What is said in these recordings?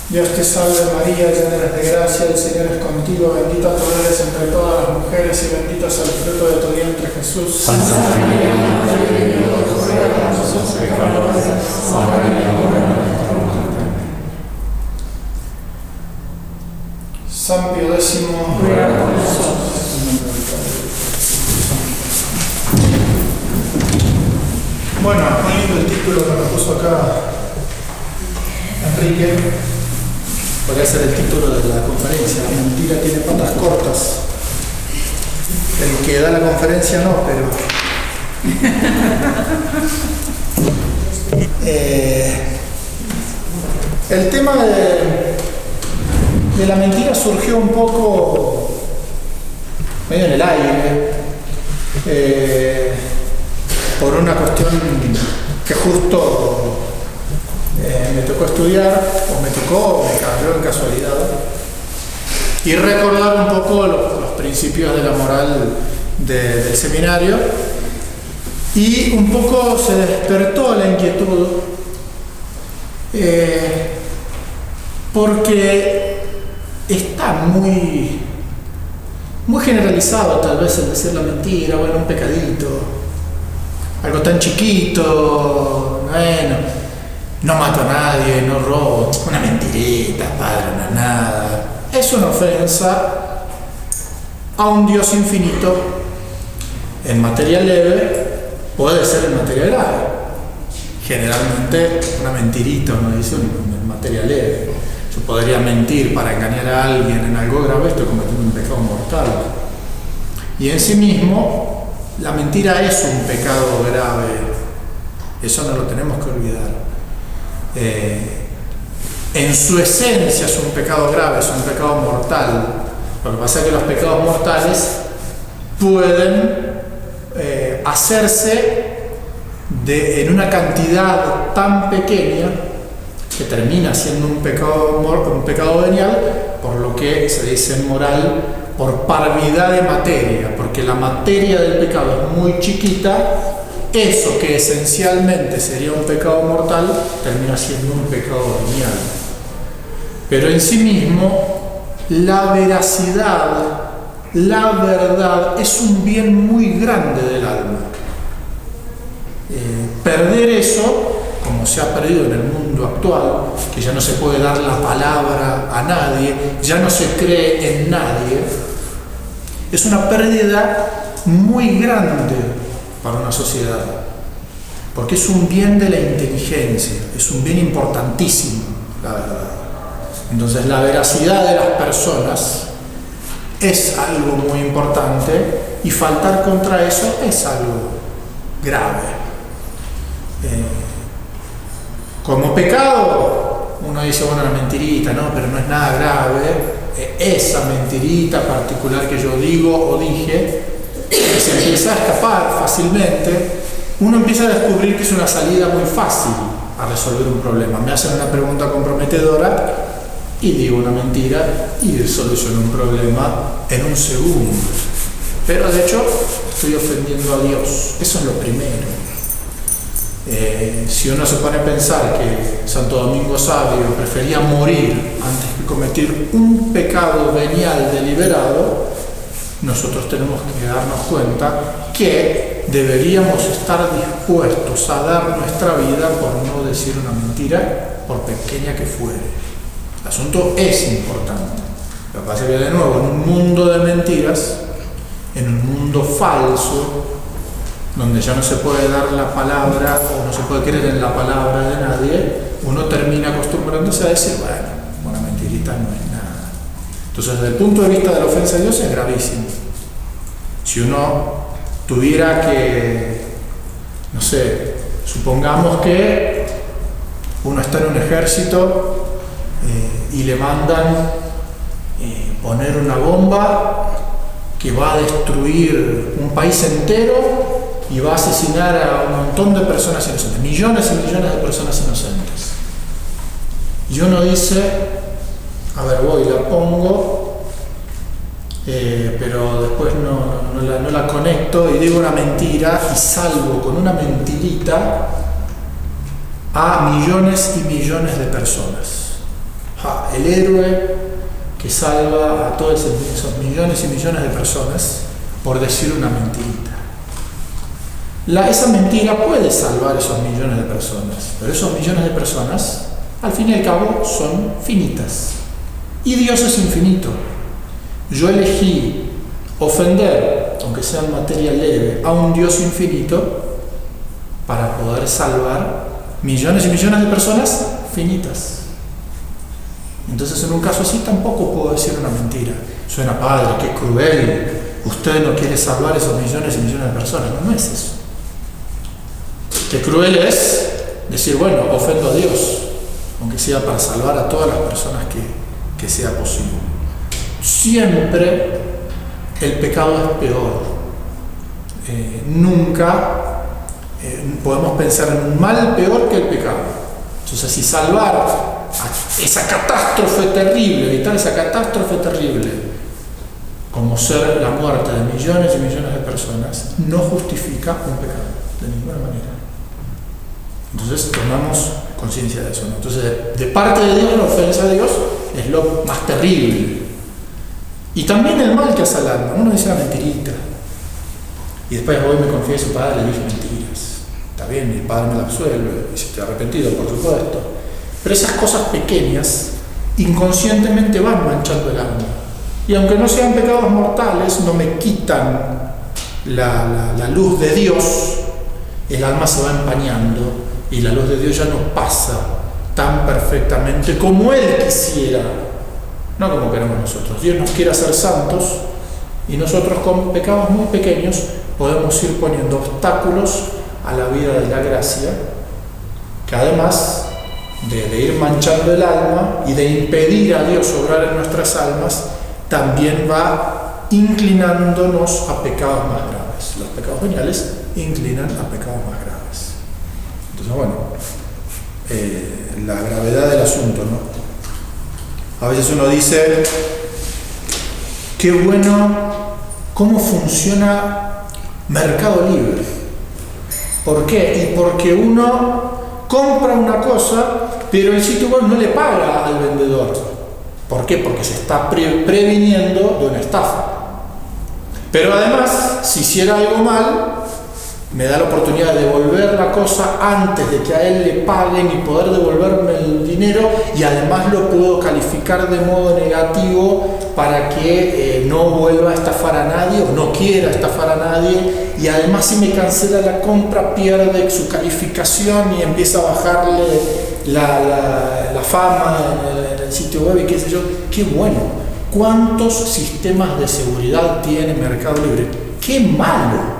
Dios te salve María, llena eres de gracia, el Señor es contigo, bendita tú eres entre todas las mujeres y bendito es el fruto de tu vientre Jesús. Santa María, Madre de Dios, ruega por nosotros pecadores, ahora y en la hora de nuestra muerte. San Pío X, ruega por nosotros. Bueno, muy lindo el título que me puso acá Enrique. Podría ser el título de la conferencia. La mentira tiene patas cortas. El que da la conferencia no, pero... el tema de la mentira surgió un poco medio en el aire, por una cuestión que justo me tocó estudiar, o me cayó en casualidad, y recordar un poco los principios de la moral del seminario, y un poco se despertó la inquietud, porque está muy generalizado tal vez el decir la mentira, bueno, un pecadito, algo tan chiquito, bueno, no mato a nadie, no robo, una mentirita, padre, no es nada. Es una ofensa a un Dios infinito en materia leve, puede ser en materia grave. Generalmente una mentirita, uno dice en materia leve. Yo podría mentir para engañar a alguien en algo grave, estoy cometiendo un pecado mortal. Y en sí mismo, la mentira es un pecado grave. Eso no lo tenemos que olvidar. En su esencia es un pecado grave, es un pecado mortal. Lo que pasa es que los pecados mortales pueden hacerse en una cantidad tan pequeña que termina siendo un pecado venial, por lo que se dice en moral, por parvidad de materia, porque la materia del pecado es muy chiquita. Eso que esencialmente sería un pecado mortal termina siendo un pecado venial. Pero en sí mismo, la veracidad, la verdad, es un bien muy grande del alma. Perder eso, como se ha perdido en el mundo actual, que ya no se puede dar la palabra a nadie, ya no se cree en nadie, es una pérdida muy grande para una sociedad, porque es un bien de la inteligencia, es un bien importantísimo, la verdad. Entonces la veracidad de las personas es algo muy importante y faltar contra eso es algo grave. Como pecado, uno dice, bueno, una mentirita, no, pero no es nada grave. Esa mentirita particular que yo digo o dije, que se empieza a escapar fácilmente, uno empieza a descubrir que es una salida muy fácil a resolver un problema. Me hacen una pregunta comprometedora y digo una mentira y soluciono un problema en un segundo. Pero de hecho estoy ofendiendo a Dios. Eso es lo primero. Si uno se pone a pensar que Santo Domingo Sabio prefería morir antes que cometer un pecado venial deliberado, nosotros tenemos que darnos cuenta que deberíamos estar dispuestos a dar nuestra vida por no decir una mentira, por pequeña que fuere. El asunto es importante. Lo que pasa es que, de nuevo, en un mundo de mentiras, en un mundo falso, donde ya no se puede dar la palabra o no se puede creer en la palabra de nadie, uno termina acostumbrándose a decir, bueno, una mentirita no es nada. Entonces, desde el punto de vista de la ofensa a Dios es gravísimo. Si uno tuviera que, no sé, supongamos que uno está en un ejército y le mandan poner una bomba que va a destruir un país entero y va a asesinar a un montón de personas inocentes, millones y millones de personas inocentes. Y uno dice, a ver, voy, la pongo, pero después no la conecto y digo una mentira y salvo con una mentirita a millones y millones de personas. El héroe que salva a todos esos millones y millones de personas por decir una mentirita. Esa mentira puede salvar esos millones de personas, pero esos millones de personas, al fin y al cabo, son finitas. Y Dios es infinito. Yo elegí ofender, aunque sea en materia leve, a un Dios infinito para poder salvar millones y millones de personas finitas. Entonces, en un caso así, tampoco puedo decir una mentira. Suena, padre, qué cruel. Usted no quiere salvar esos millones y millones de personas. No es eso. Qué cruel es decir, bueno, ofendo a Dios, aunque sea para salvar a todas las personas que sea posible. Siempre el pecado es peor. Nunca podemos pensar en un mal peor que el pecado. Entonces, si salvar esa catástrofe terrible, evitar esa catástrofe terrible, como ser la muerte de millones y millones de personas, no justifica un pecado, de ninguna manera. Entonces, tomamos conciencia de eso, ¿no? Entonces, de parte de Dios, la ofensa a Dios es lo más terrible. Y también el mal que hace al alma. Uno dice una mentirita, y después voy y me confieso, padre, le dije mentiras. Está bien, mi padre me la absuelve, y si estoy arrepentido, por supuesto. Pero esas cosas pequeñas inconscientemente van manchando el alma. Y aunque no sean pecados mortales, no me quitan la luz de Dios, el alma se va empañando y la luz de Dios ya no pasa tan perfectamente como Él quisiera, no como queremos nosotros. Dios nos quiere hacer santos y nosotros con pecados muy pequeños podemos ir poniendo obstáculos a la vida de la gracia, que además de ir manchando el alma y de impedir a Dios obrar en nuestras almas, también va inclinándonos a pecados más graves. Los pecados veniales inclinan a pecados más graves. Entonces, bueno, la gravedad del asunto, ¿no? A veces uno dice, qué bueno cómo funciona Mercado Libre. ¿Por qué? Y porque uno compra una cosa, pero el sitio web no le paga al vendedor. ¿Por qué? Porque se está previniendo de una estafa. Pero además, si hiciera algo mal, me da la oportunidad de devolver la cosa antes de que a él le paguen y poder devolverme el dinero, y además lo puedo calificar de modo negativo para que no vuelva a estafar a nadie o no quiera estafar a nadie, y además si me cancela la compra pierde su calificación y empieza a bajarle la fama en el sitio web y qué sé yo. Qué bueno. ¿Cuántos sistemas de seguridad tiene Mercado Libre? ¡Qué malo!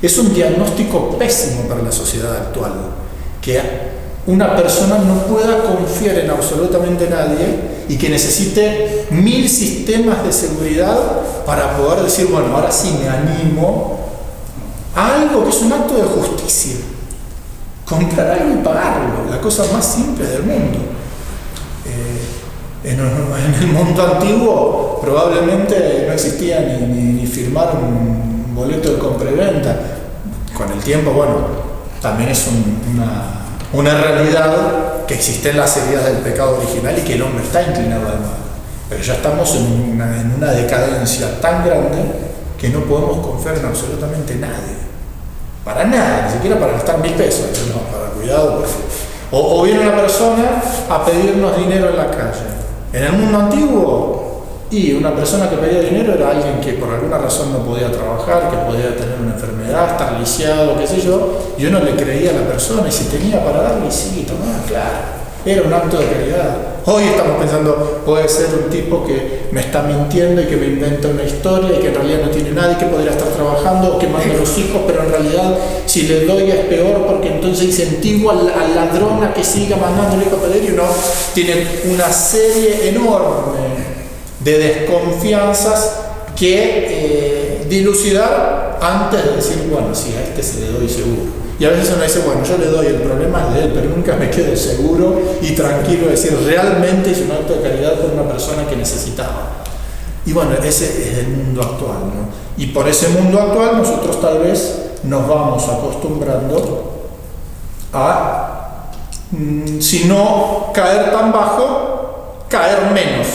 Es un diagnóstico pésimo para la sociedad actual, que una persona no pueda confiar en absolutamente nadie y que necesite 1000 sistemas de seguridad para poder decir, bueno, ahora sí me animo a algo que es un acto de justicia. Comprar algo y pagarlo, la cosa más simple del mundo. En el mundo antiguo probablemente no existía ni firmar un boleto de compra y venta. Con el tiempo, bueno, también es una realidad que existen las heridas del pecado original y que el hombre está inclinado al mal. Pero ya estamos en una decadencia tan grande que no podemos confiar en absolutamente nadie. Para nada, ni siquiera para gastar 1000 pesos. No, para cuidado. O viene una persona a pedirnos dinero en la calle. En el mundo antiguo, y una persona que pedía dinero era alguien que por alguna razón no podía trabajar, que podía tener una enfermedad, estar lisiado, qué sé yo, y uno le creía a la persona, y si tenía para darle, sí, tomá, claro, era un acto de caridad. Hoy estamos pensando, puede ser un tipo que me está mintiendo y que me inventa una historia y que en realidad no tiene nadie, que podría estar trabajando o que manda a los hijos, pero en realidad si le doy es peor porque entonces incentivo al ladrón a que siga mandándole a pedir, y uno tiene una serie enorme de desconfianzas que dilucidar antes de decir, bueno, sí, a este se le doy seguro. Y a veces uno dice, bueno, yo le doy, el problema es de él, pero nunca me quedo seguro y tranquilo de decir, realmente es un acto de caridad por una persona que necesitaba. Y bueno, ese es el mundo actual, ¿no? Y por ese mundo actual nosotros tal vez nos vamos acostumbrando a, si no caer tan bajo, caer menos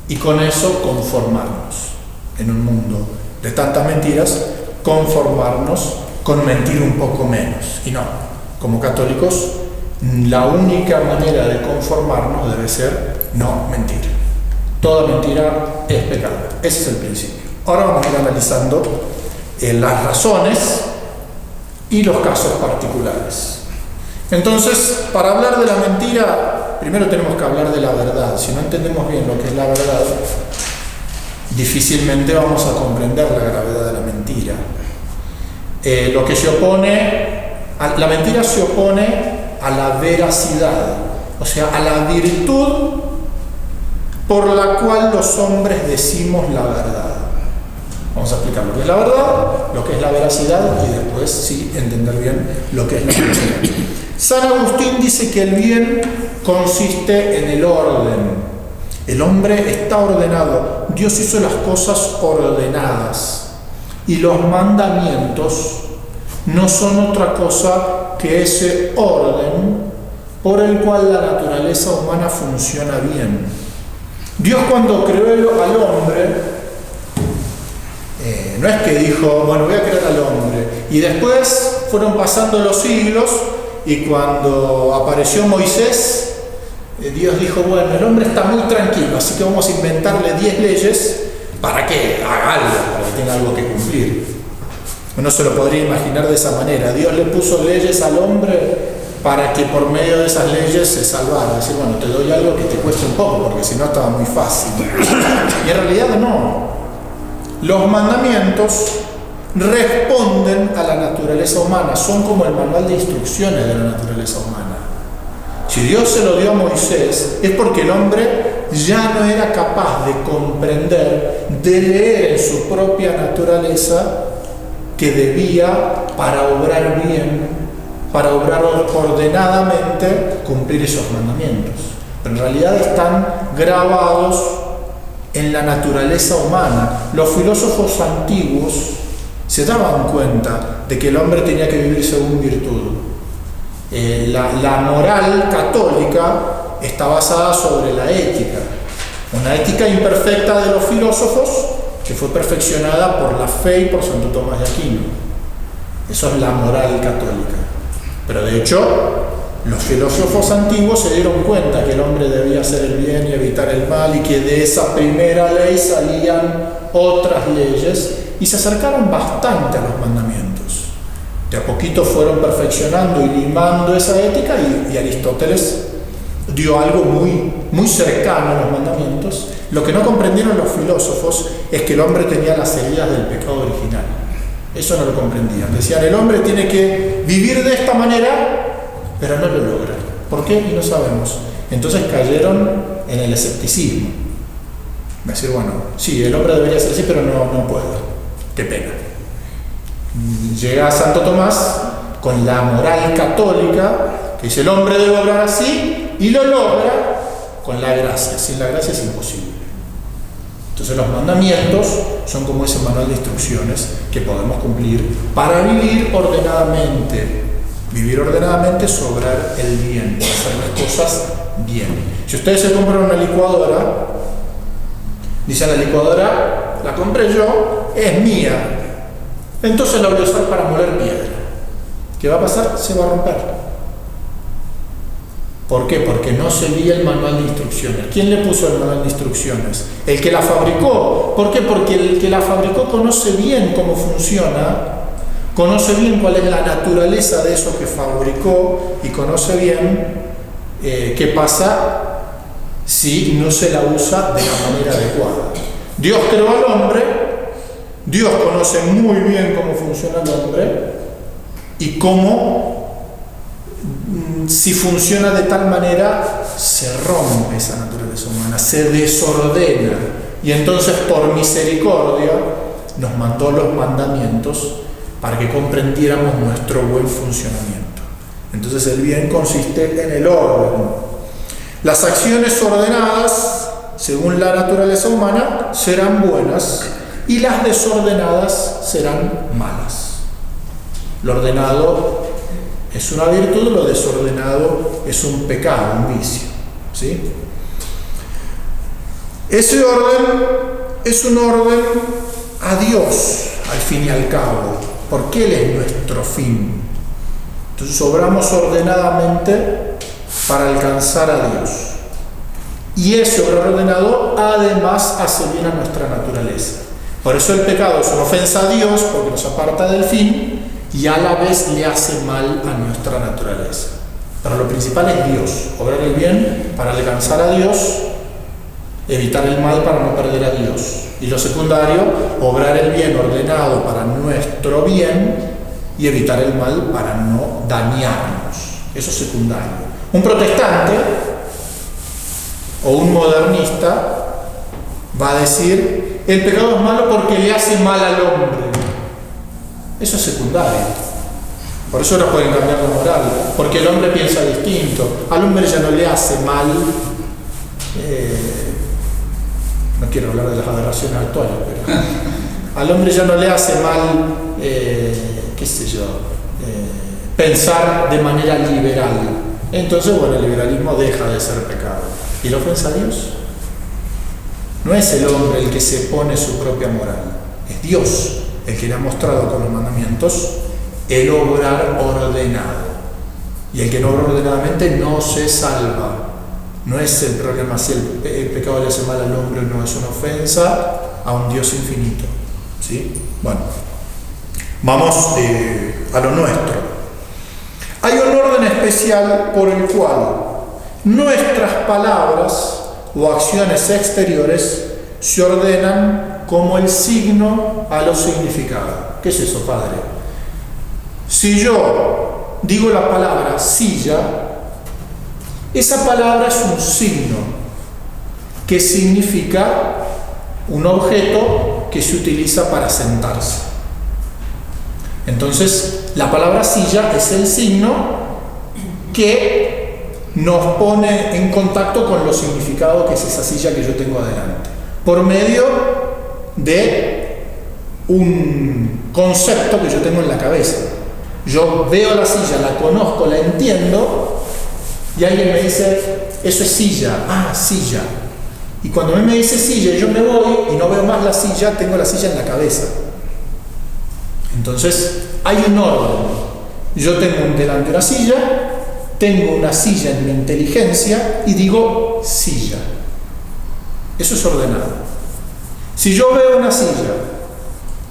y con eso conformarnos. En un mundo de tantas mentiras, conformarnos con mentir un poco menos. Y no, como católicos, la única manera de conformarnos debe ser no mentir. Toda mentira es pecado. Ese es el principio. Ahora vamos a ir analizando las razones y los casos particulares. Entonces, para hablar de la mentira, primero tenemos que hablar de la verdad. Si no entendemos bien lo que es la verdad, difícilmente vamos a comprender la gravedad de la mentira. Lo que se opone, la mentira se opone a la veracidad, o sea, a la virtud por la cual los hombres decimos la verdad. Vamos a explicar lo que es la verdad, lo que es la veracidad y después sí entender bien lo que es la mentira. San Agustín dice que el bien consiste en el orden. El hombre está ordenado. Dios hizo las cosas ordenadas. Y los mandamientos no son otra cosa que ese orden por el cual la naturaleza humana funciona bien. Dios cuando creó al hombre, no es que dijo, bueno, voy a crear al hombre. Y después fueron pasando los siglos y cuando apareció Moisés, Dios dijo, bueno, el hombre está muy tranquilo, así que vamos a inventarle 10 leyes para que haga algo, para que tenga algo que cumplir. Uno se lo podría imaginar de esa manera. Dios le puso leyes al hombre para que por medio de esas leyes se salvara. Decir, bueno, te doy algo que te cueste un poco, porque si no estaba muy fácil. Y en realidad no. Los mandamientos responden a la naturaleza humana, son como el manual de instrucciones de la naturaleza humana. Si Dios se lo dio a Moisés, es porque el hombre ya no era capaz de comprender, de leer en su propia naturaleza que debía, para obrar bien, para obrar ordenadamente, cumplir esos mandamientos. Pero en realidad están grabados en la naturaleza humana. Los filósofos antiguos se daban cuenta de que el hombre tenía que vivir según virtud. La moral católica está basada sobre la ética, una ética imperfecta de los filósofos que fue perfeccionada por la fe y por Santo Tomás de Aquino. Eso es la moral católica. Pero de hecho, los filósofos antiguos se dieron cuenta que el hombre debía hacer el bien y evitar el mal, y que de esa primera ley salían otras leyes, y se acercaron bastante a los mandamientos. De a poquito fueron perfeccionando y limando esa ética, y Aristóteles dio algo muy, muy cercano a los mandamientos. Lo que no comprendieron los filósofos es que el hombre tenía las heridas del pecado original. Eso no lo comprendían. Decían, el hombre tiene que vivir de esta manera, pero no lo logra. ¿Por qué? Y no sabemos. Entonces cayeron en el escepticismo. Decir, bueno, sí, el hombre debería ser así, pero no puedo. Qué pena. Llega Santo Tomás con la moral católica, que dice, el hombre debe obrar así, y lo logra con la gracia. Sin la gracia es imposible. Entonces los mandamientos son como ese manual de instrucciones que podemos cumplir para vivir ordenadamente. Vivir ordenadamente es obrar el bien, hacer las cosas bien. Si ustedes se compran una licuadora, dicen, la licuadora la compré yo, es mía, entonces la voy a usar para moler piedra. ¿Qué va a pasar? Se va a romper. ¿Por qué? Porque no seguía el manual de instrucciones. ¿Quién le puso el manual de instrucciones? El que la fabricó. ¿Por qué? Porque el que la fabricó conoce bien cómo funciona, conoce bien cuál es la naturaleza de eso que fabricó, y conoce bien qué pasa si no se la usa de la manera adecuada. Dios creó al hombre, Dios conoce muy bien cómo funciona el hombre y cómo, si funciona de tal manera, se rompe esa naturaleza humana, se desordena. Y entonces, por misericordia, nos mandó los mandamientos para que comprendiéramos nuestro buen funcionamiento. Entonces el bien consiste en el orden. Las acciones ordenadas, según la naturaleza humana, serán buenas, y las desordenadas serán malas. Lo ordenado es una virtud, lo desordenado es un pecado, un vicio, ¿sí? Ese orden es un orden a Dios, al fin y al cabo, porque Él es nuestro fin. Entonces obramos ordenadamente para alcanzar a Dios. Y ese obrar ordenado además hace bien a nuestra naturaleza. Por eso el pecado es una ofensa a Dios, porque nos aparta del fin y a la vez le hace mal a nuestra naturaleza. Pero lo principal es Dios, obrar el bien para alcanzar a Dios, evitar el mal para no perder a Dios. Y lo secundario, obrar el bien ordenado para nuestro bien y evitar el mal para no dañarnos. Eso es secundario. Un protestante o un modernista va a decir: el pecado es malo porque le hace mal al hombre. Eso es secundario. Por eso no pueden cambiar la moral, porque el hombre piensa distinto. Al hombre ya no le hace mal, no quiero hablar de las aberraciones actuales, pero al hombre ya no le hace mal, qué sé yo, pensar de manera liberal. Entonces, bueno, el liberalismo deja de ser pecado. ¿Y la ofensa a Dios? No es el hombre el que se pone su propia moral, es Dios el que le ha mostrado con los mandamientos el obrar ordenado. Y el que no obra ordenadamente no se salva. No es el problema si el pecado le hace mal al hombre, no es una ofensa a un Dios infinito. ¿Sí? Bueno, vamos a lo nuestro. Hay un orden especial por el cual nuestras palabras o acciones exteriores se ordenan como el signo a lo significado. ¿Qué es eso, padre? Si yo digo la palabra silla, esa palabra es un signo que significa un objeto que se utiliza para sentarse. Entonces, la palabra silla es el signo que nos pone en contacto con lo significado que es esa silla que yo tengo adelante, por medio de un concepto que yo tengo en la cabeza. Yo veo la silla, la conozco, la entiendo, y alguien me dice: eso es silla. Ah, silla. Y cuando me dice silla y yo me voy y no veo más la silla, tengo la silla en la cabeza. Entonces, hay un orden. Yo tengo delante una silla, tengo una silla en mi inteligencia y digo silla. Eso es ordenado. Si yo veo una silla,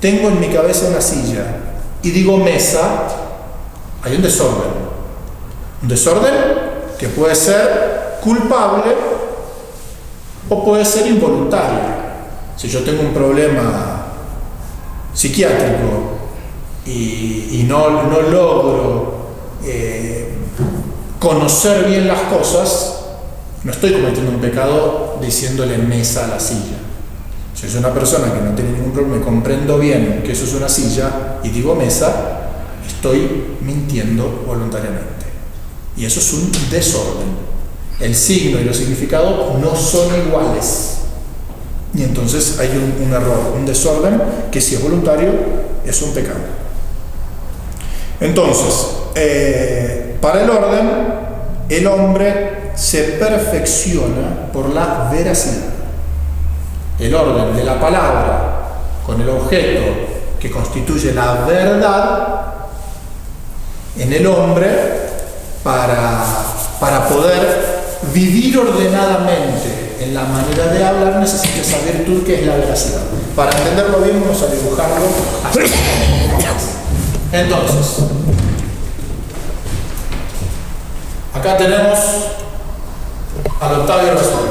tengo en mi cabeza una silla y digo mesa, hay un desorden. Un desorden que puede ser culpable o puede ser involuntario. Si yo tengo un problema psiquiátrico y no logro conocer bien las cosas, no estoy cometiendo un pecado diciéndole mesa a la silla. Si soy una persona que no tiene ningún problema y comprendo bien que eso es una silla y digo mesa, estoy mintiendo voluntariamente. Y eso es un desorden. El signo y los significados no son iguales. Y entonces hay un error, un desorden que, si es voluntario, es un pecado. Entonces, para el orden, el hombre se perfecciona por la veracidad. El orden de la palabra con el objeto que constituye la verdad en el hombre para poder vivir ordenadamente en la manera de hablar, necesita esa virtud que es la veracidad. Para entenderlo bien, vamos a dibujarlo así. Entonces, acá tenemos al Octavio Resolve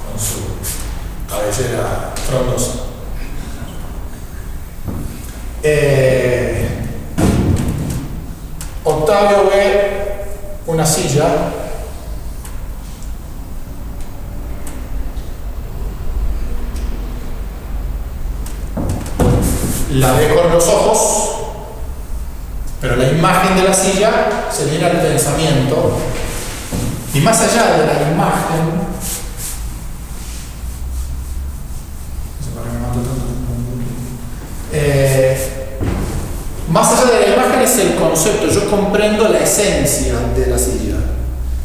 con su cabellera frondosa. Octavio ve una silla la ve con los ojos, pero la imagen de la silla se viene al pensamiento, y más allá de la imagen, más allá de la imagen es el concepto. Yo comprendo la esencia de la silla.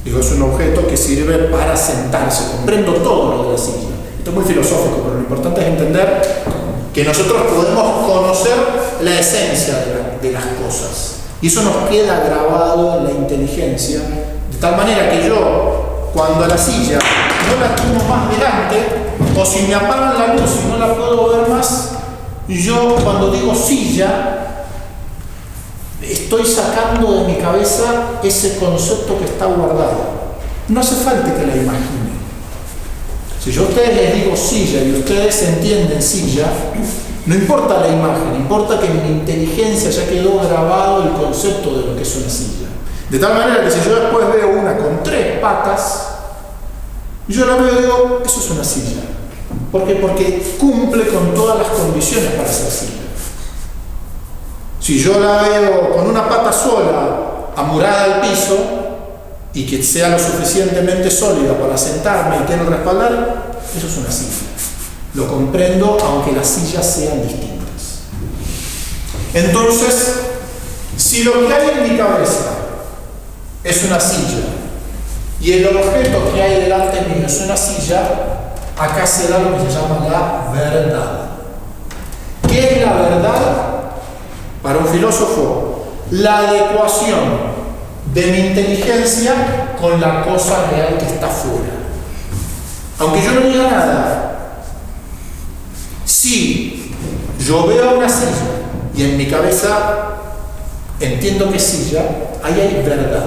Digo, es un objeto que sirve para sentarse. Comprendo todo lo de la silla. Esto es muy filosófico, pero lo importante es entender que nosotros podemos conocer la esencia de las cosas. Y eso nos queda grabado en la inteligencia, de tal manera que yo, cuando a la silla no la tengo más delante, o si me apagan la luz y no la puedo ver más, yo cuando digo silla, estoy sacando de mi cabeza ese concepto que está guardado. No hace falta que la imagine. Si yo a ustedes les digo silla y ustedes entienden silla, no importa la imagen, importa que en mi inteligencia ya quedó grabado el concepto de lo que es una silla. De tal manera que si yo después veo una con 3 patas, yo la veo y digo, eso es una silla. ¿Por qué? Porque cumple con todas las condiciones para ser silla. Si yo la veo con una pata sola, amurada al piso, y que sea lo suficientemente sólida para sentarme y tiene el respaldar, eso es una silla. Lo comprendo aunque las sillas sean distintas. Entonces, si lo que hay en mi cabeza es una silla y el objeto que hay delante mío es una silla, acá se da lo que se llama la verdad. ¿Qué es la verdad? Para un filósofo, la adecuación de mi inteligencia con la cosa real que está fuera. Aunque yo no diga nada, si yo veo una silla y en mi cabeza entiendo que es silla, ahí hay verdad.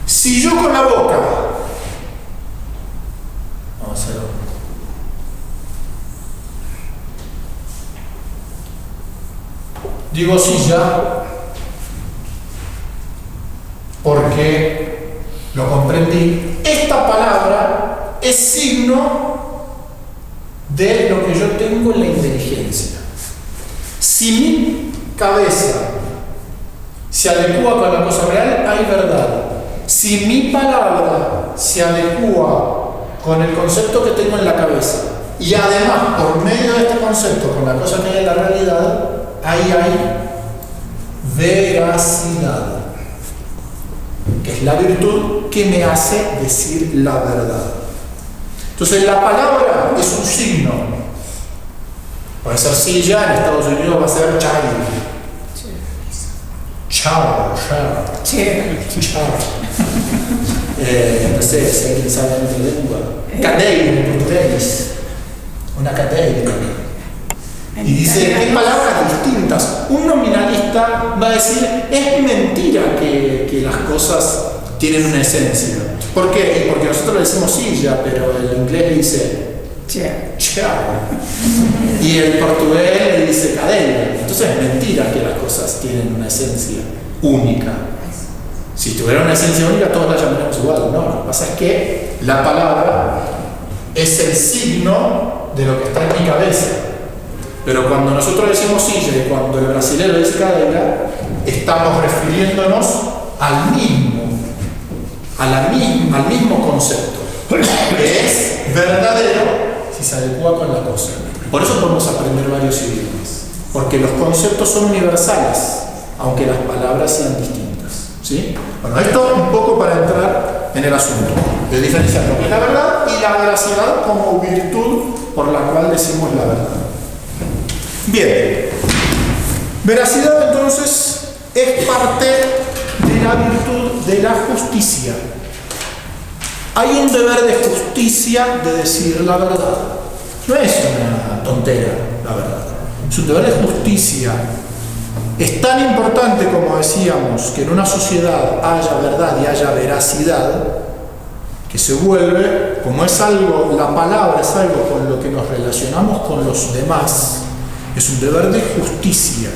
Si yo con la boca, vamos a hacerlo, digo silla porque lo comprendí, esta palabra es signo de lo que yo tengo en la inteligencia. Si mi cabeza se adecua con la cosa real, hay verdad. Si mi palabra se adecua con el concepto que tengo en la cabeza y además por medio de este concepto con la cosa que hay en la realidad, ahí hay veracidad, que es la virtud que me hace decir la verdad. Entonces la palabra es un signo. Puede ser silla, en Estados Unidos va a ser child. No sé si alguien sabe otra lengua. Cadeira en portugués. Una cadeira. Y dice, hay palabras distintas. Un nominalista va a decir, es mentira que las cosas tienen una esencia. ¿Por qué? Porque nosotros le decimos silla, pero el inglés le dice chair. Y el portugués le dice cadeira. Entonces es mentira que las cosas tienen una esencia única. Si tuviera una esencia única, todos la llamaríamos igual. No, lo que pasa es que la palabra es el signo de lo que está en mi cabeza. Pero cuando nosotros decimos silla y cuando el brasilero dice cadeira, estamos refiriéndonos al mismo concepto, que es verdadero si se adecua con la cosa. Por eso podemos aprender varios idiomas, porque los conceptos son universales, aunque las palabras sean distintas. ¿Sí? Bueno, esto un poco para entrar en el asunto, de diferenciar lo que es la verdad y la veracidad como virtud por la cual decimos la verdad. Bien, veracidad entonces es parte de la virtud de la justicia. Hay un deber de justicia de decir la verdad. No es una tontera, la verdad. Es un deber de justicia. Es tan importante, como decíamos, que en una sociedad haya verdad y haya veracidad, que se vuelve, como es algo, la palabra es algo con lo que nos relacionamos con los demás, es un deber de justicia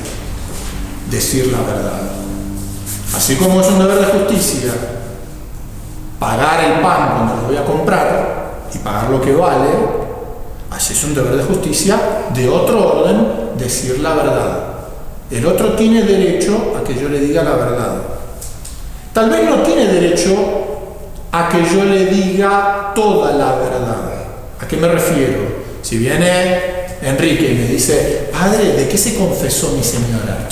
decir la verdad. Así como es un deber de justicia pagar el pan cuando lo voy a comprar y pagar lo que vale, así es un deber de justicia de otro orden decir la verdad. El otro tiene derecho a que yo le diga la verdad. Tal vez no tiene derecho a que yo le diga toda la verdad. ¿A qué me refiero? Si viene Enrique y me dice, padre, ¿de qué se confesó mi señora?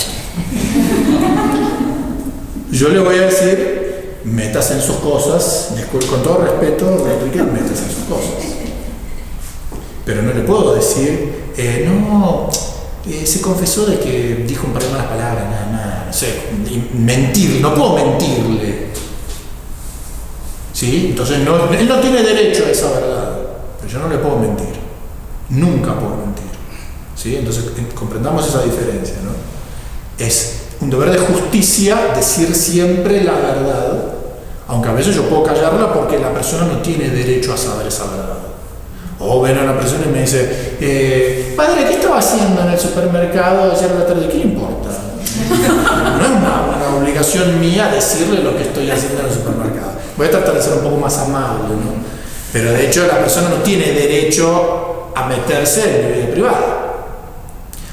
Yo le voy a decir, métase en sus cosas, con todo respeto, Enrique, métase en sus cosas. Pero no le puedo decir, se confesó de que dijo un par de malas palabras, nada, no sé, mentir, no puedo mentirle. ¿Sí? Entonces él no tiene derecho a esa verdad, pero yo no le puedo mentir, nunca puedo mentir. ¿Sí? Entonces comprendamos esa diferencia, ¿no? Es un deber de justicia decir siempre la verdad, aunque a veces yo puedo callarla porque la persona no tiene derecho a saber esa verdad. O ven a una persona y me dice, padre, ¿qué estaba haciendo en el supermercado ayer a la tarde? ¿Qué le importa? No es una obligación mía decirle lo que estoy haciendo en el supermercado. Voy a tratar de ser un poco más amable, ¿no? Pero de hecho la persona no tiene derecho a meterse en mi vida privada.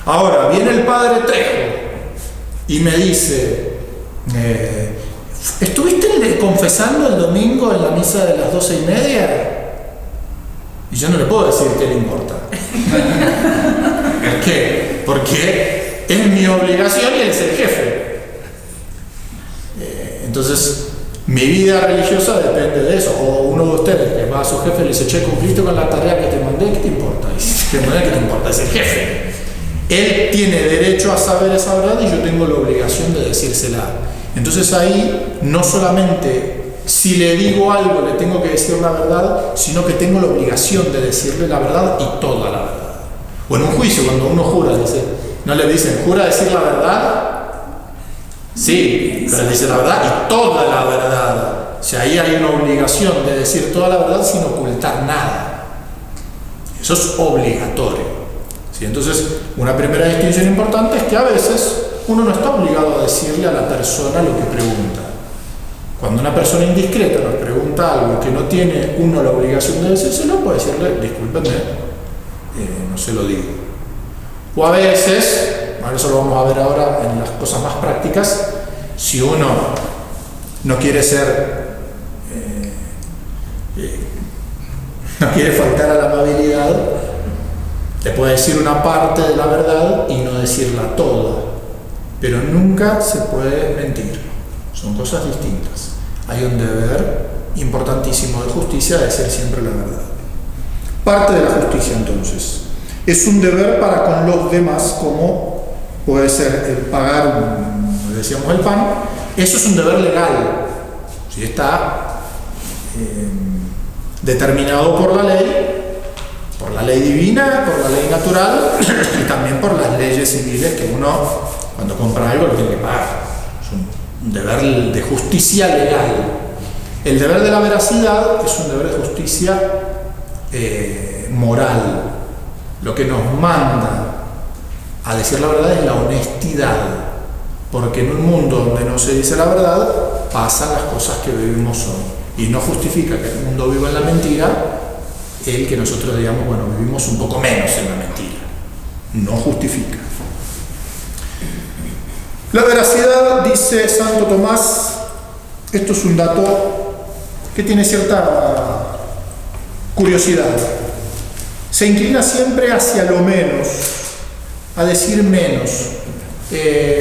Ahora, viene el padre Trejo y me dice, ¿estuviste confesando el domingo en la misa de las 12:30? Y yo no le puedo decir qué le importa. ¿Por qué? Porque es mi obligación y él es el jefe. Entonces, mi vida religiosa depende de eso. O uno de ustedes que va a su jefe y le dice, che, ¿cumpliste con la tarea que te mandé? ¿Qué te importa? Y dice, ¿qué te importa? Es el jefe. Él tiene derecho a saber esa verdad y yo tengo la obligación de decírsela. Entonces ahí no solamente si le digo algo le tengo que decir la verdad, sino que tengo la obligación de decirle la verdad y toda la verdad. O en un juicio, cuando uno jura, no le dicen, ¿jura decir la verdad? Sí, pero dice la verdad y toda la verdad. O sea, ahí hay una obligación de decir toda la verdad sin ocultar nada. Eso es obligatorio. ¿Sí? Entonces, una primera distinción importante es que a veces uno no está obligado a decirle a la persona lo que pregunta. Cuando una persona indiscreta nos pregunta algo que no tiene uno la obligación de decírselo, puede decirle, discúlpenme, no se lo digo. O a veces, eso lo vamos a ver ahora en las cosas más prácticas, si uno no quiere no quiere faltar a la amabilidad, le puede decir una parte de la verdad y no decirla toda, pero nunca se puede mentir. Son cosas distintas. Hay un deber importantísimo de justicia de decir siempre la verdad. Parte de la justicia, entonces, es un deber para con los demás, como puede ser pagar, como decíamos, el pan. Eso es un deber legal. ¿Sí? Está determinado por la ley divina, por la ley natural y también por las leyes civiles que uno, cuando compra algo, lo tiene que pagar. Es un deber de justicia legal. El deber de la veracidad es un deber de justicia moral. Lo que nos manda a decir la verdad es la honestidad, porque en un mundo donde no se dice la verdad pasan las cosas que vivimos hoy, y no justifica que el mundo viva en la mentira el que nosotros digamos, bueno, vivimos un poco menos en la mentira. No justifica. La veracidad, dice Santo Tomás, esto es un dato que tiene cierta curiosidad. Se inclina siempre hacia lo menos, a decir menos.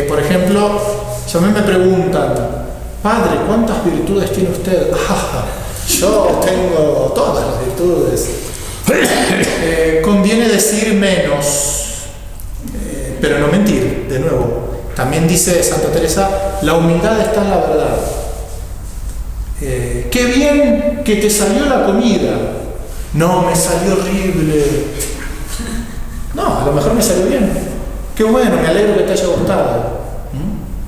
Por ejemplo, si a mí me preguntan, padre, ¿cuántas virtudes tiene usted? Yo tengo todas las virtudes. Conviene decir menos, pero no mentir, de nuevo. También dice Santa Teresa, la humildad está en la verdad. Qué bien que te salió la comida. No, me salió horrible. No, a lo mejor me salió bien. Qué bueno, me alegro que te haya gustado.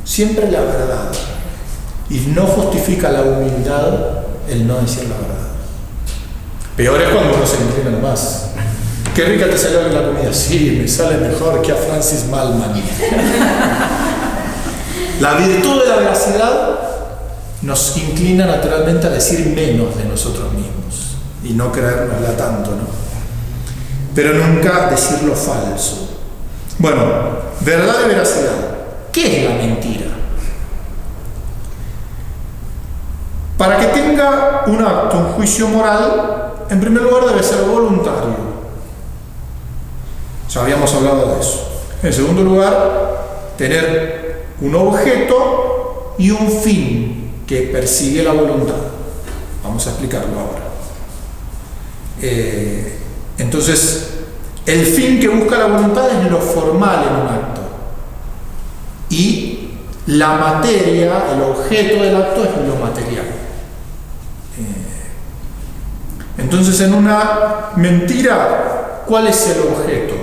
Siempre la verdad. Y no justifica la humildad el no decir la verdad. Peor es cuando uno se inclina nomás. Qué rica te salió la comida. Sí, me sale mejor que a Francis Malman. La virtud de la veracidad nos inclina naturalmente a decir menos de nosotros mismos y no creérnosla tanto, ¿no? Pero nunca decir lo falso. Bueno, verdad y veracidad. ¿Qué es la mentira? Para que tenga un acto, un juicio moral, en primer lugar debe ser voluntario. Ya habíamos hablado de eso. En segundo lugar, tener un objeto y un fin. que persigue la voluntad. Vamos a explicarlo ahora. Entonces, el fin que busca la voluntad es lo formal en un acto. Y la materia, el objeto del acto es lo material. Entonces, en una mentira, ¿cuál es el objeto?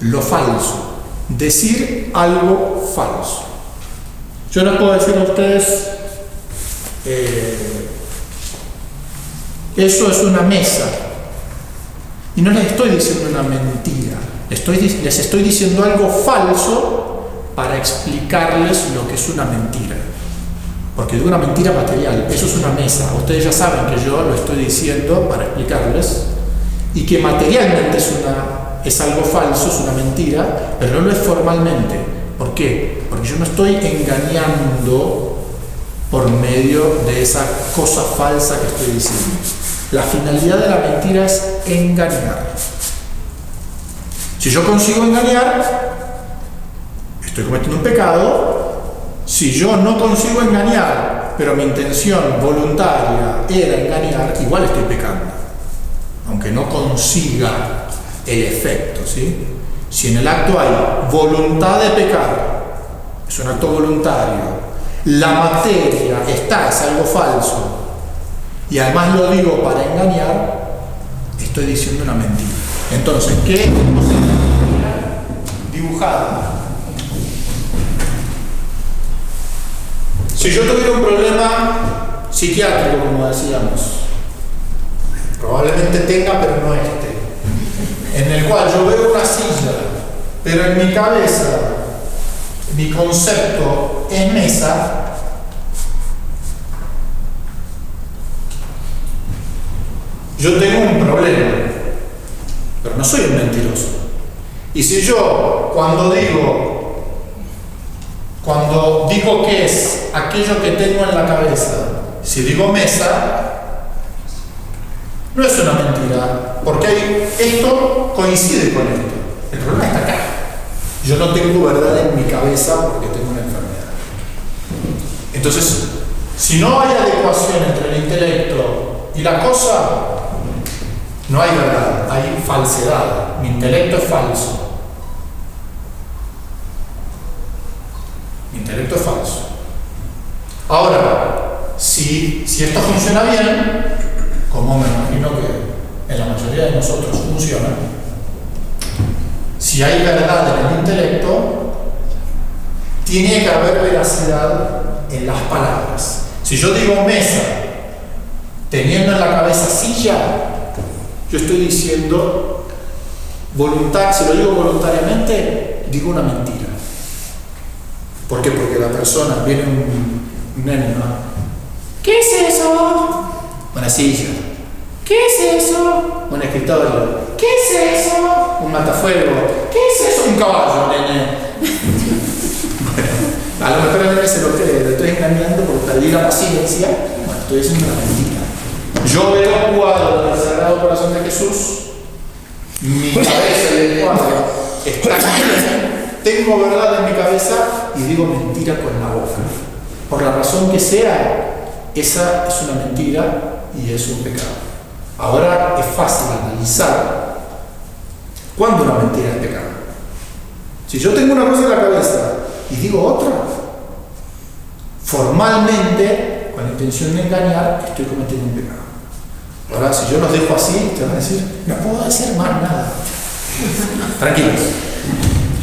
Lo falso. Decir algo falso. Yo les puedo decir a ustedes, eso es una mesa. Y no les estoy diciendo una mentira. Les estoy diciendo algo falso para explicarles lo que es una mentira. Porque digo una mentira material. Eso es una mesa. Ustedes ya saben que yo lo estoy diciendo para explicarles. Y que materialmente es algo falso, es una mentira, pero no lo es formalmente. ¿Por qué? Porque yo no estoy engañando por medio de esa cosa falsa que estoy diciendo. La finalidad de la mentira es engañar. Si yo consigo engañar, estoy cometiendo un pecado. Si yo no consigo engañar, pero mi intención voluntaria era engañar, igual estoy pecando, aunque no consiga el efecto, ¿sí? Si en el acto hay voluntad de pecar, es un acto voluntario, la materia es algo falso, y además lo digo para engañar, estoy diciendo una mentira. Entonces, ¿qué es una mentira dibujada? Si yo tuviera un problema psiquiátrico, como decíamos, probablemente tenga, pero no en el cual yo veo una silla, pero en mi cabeza mi concepto es mesa, yo tengo un problema, pero no soy un mentiroso. Y si yo, cuando digo que es aquello que tengo en la cabeza, si digo mesa, no es una mentira, porque esto coincide con esto. El problema está acá. Yo no tengo verdad en mi cabeza porque tengo una enfermedad. Entonces, si no hay adecuación entre el intelecto y la cosa, no hay verdad, hay falsedad. Mi intelecto es falso. Mi intelecto es falso. Ahora, si esto funciona bien, como me imagino que en la mayoría de nosotros funciona, si hay verdad en el intelecto, tiene que haber veracidad en las palabras. Si yo digo mesa, teniendo en la cabeza silla, yo estoy diciendo voluntad. Si lo digo voluntariamente, digo una mentira. ¿Por qué? Porque la persona, viene un nene, ¿no? ¿Qué es eso? Una silla. ¿Qué es eso? Un escritorio. ¿Qué es eso? Un matafuego. ¿Qué es eso? Un caballo, nene. Bueno, a lo mejor el nene se lo cree, lo estoy engañando porque perdí la paciencia. Bueno, estoy diciendo una mentira. Yo veo un cuadro del Sagrado Corazón de Jesús, mi cabeza y el cuadro está aquí. Tengo verdad en mi cabeza y digo mentira con la boca. Por la razón que sea, esa es una mentira y es un pecado. Ahora es fácil analizar cuándo una mentira es pecado. Si yo tengo una cosa en la cabeza y digo otra, formalmente, con la intención de engañar, estoy cometiendo un pecado. Ahora, si yo los dejo así, te van a decir, no puedo decir más nada. Tranquilos.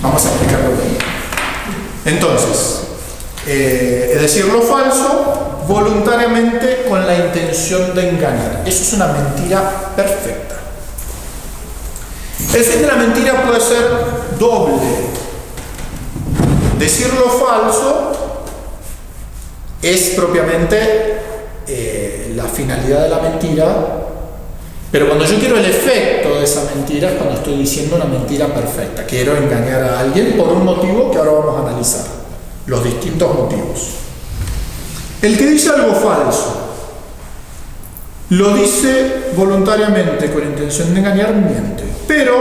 Vamos a explicarlo bien. Entonces, es decir, lo falso voluntariamente con la intención de engañar. Eso es una mentira perfecta. El fin de la mentira puede ser doble. Decir lo falso es propiamente la finalidad de la mentira, pero cuando yo quiero el efecto de esa mentira es cuando estoy diciendo una mentira perfecta. Quiero engañar a alguien por un motivo que ahora vamos a analizar, los distintos motivos. El que dice algo falso, lo dice voluntariamente con intención de engañar, miente. Pero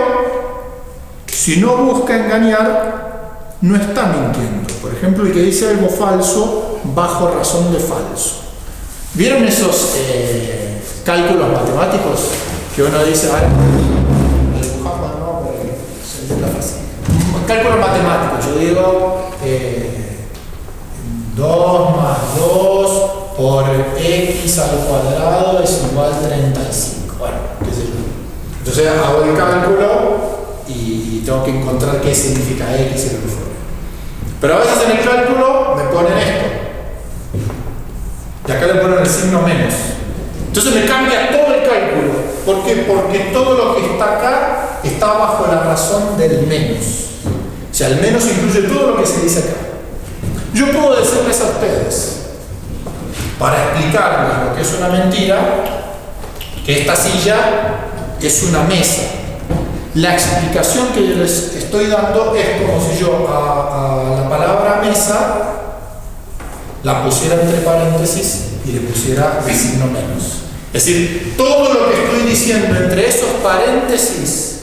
si no busca engañar, no está mintiendo. Por ejemplo, el que dice algo falso bajo razón de falso. ¿Vieron esos cálculos matemáticos que uno dice, vale, lo dibujamos, ¿no? Para que se entienda fácil. Cálculos matemáticos, yo digo 2 más 2 por x al cuadrado es igual a 35. Bueno, qué sé yo. Entonces hago el cálculo y tengo que encontrar qué significa x y lo que fuera. Pero a veces en el cálculo me ponen esto. Y acá le ponen el signo menos. Entonces me cambia todo el cálculo. ¿Por qué? Porque todo lo que está acá está bajo la razón del menos. O sea, el menos incluye todo lo que se dice acá. Yo puedo decirles a ustedes, para explicarles lo que es una mentira, que esta silla es una mesa. La explicación que yo les estoy dando es como si yo a la palabra mesa la pusiera entre paréntesis y le pusiera el signo menos. Es decir, todo lo que estoy diciendo entre esos paréntesis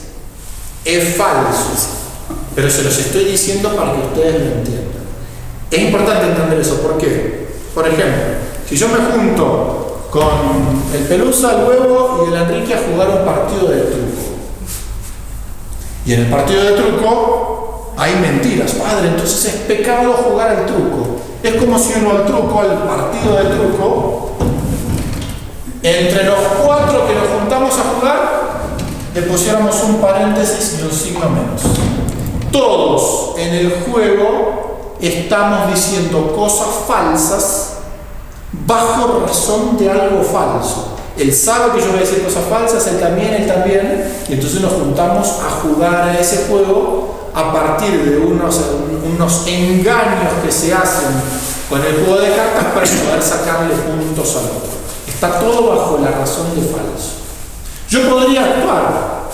es falso, pero se los estoy diciendo para que ustedes lo entiendan. Es importante entender eso. ¿Por qué? Por ejemplo, si yo me junto con el Pelusa, el Huevo y el Enrique a jugar un partido de truco, y en el partido de truco hay mentiras, padre, entonces es pecado jugar al truco. Es como si uno al truco, al partido de truco, entre los 4 que nos juntamos a jugar, le pusiéramos un paréntesis y un signo menos. Todos en el juego estamos diciendo cosas falsas bajo razón de algo falso. Él sabe que yo voy a decir cosas falsas, él también, y entonces nos juntamos a jugar a ese juego a partir de unos engaños que se hacen con el juego de cartas para poder sacarle puntos al otro. Está todo bajo la razón de falso. Yo podría actuar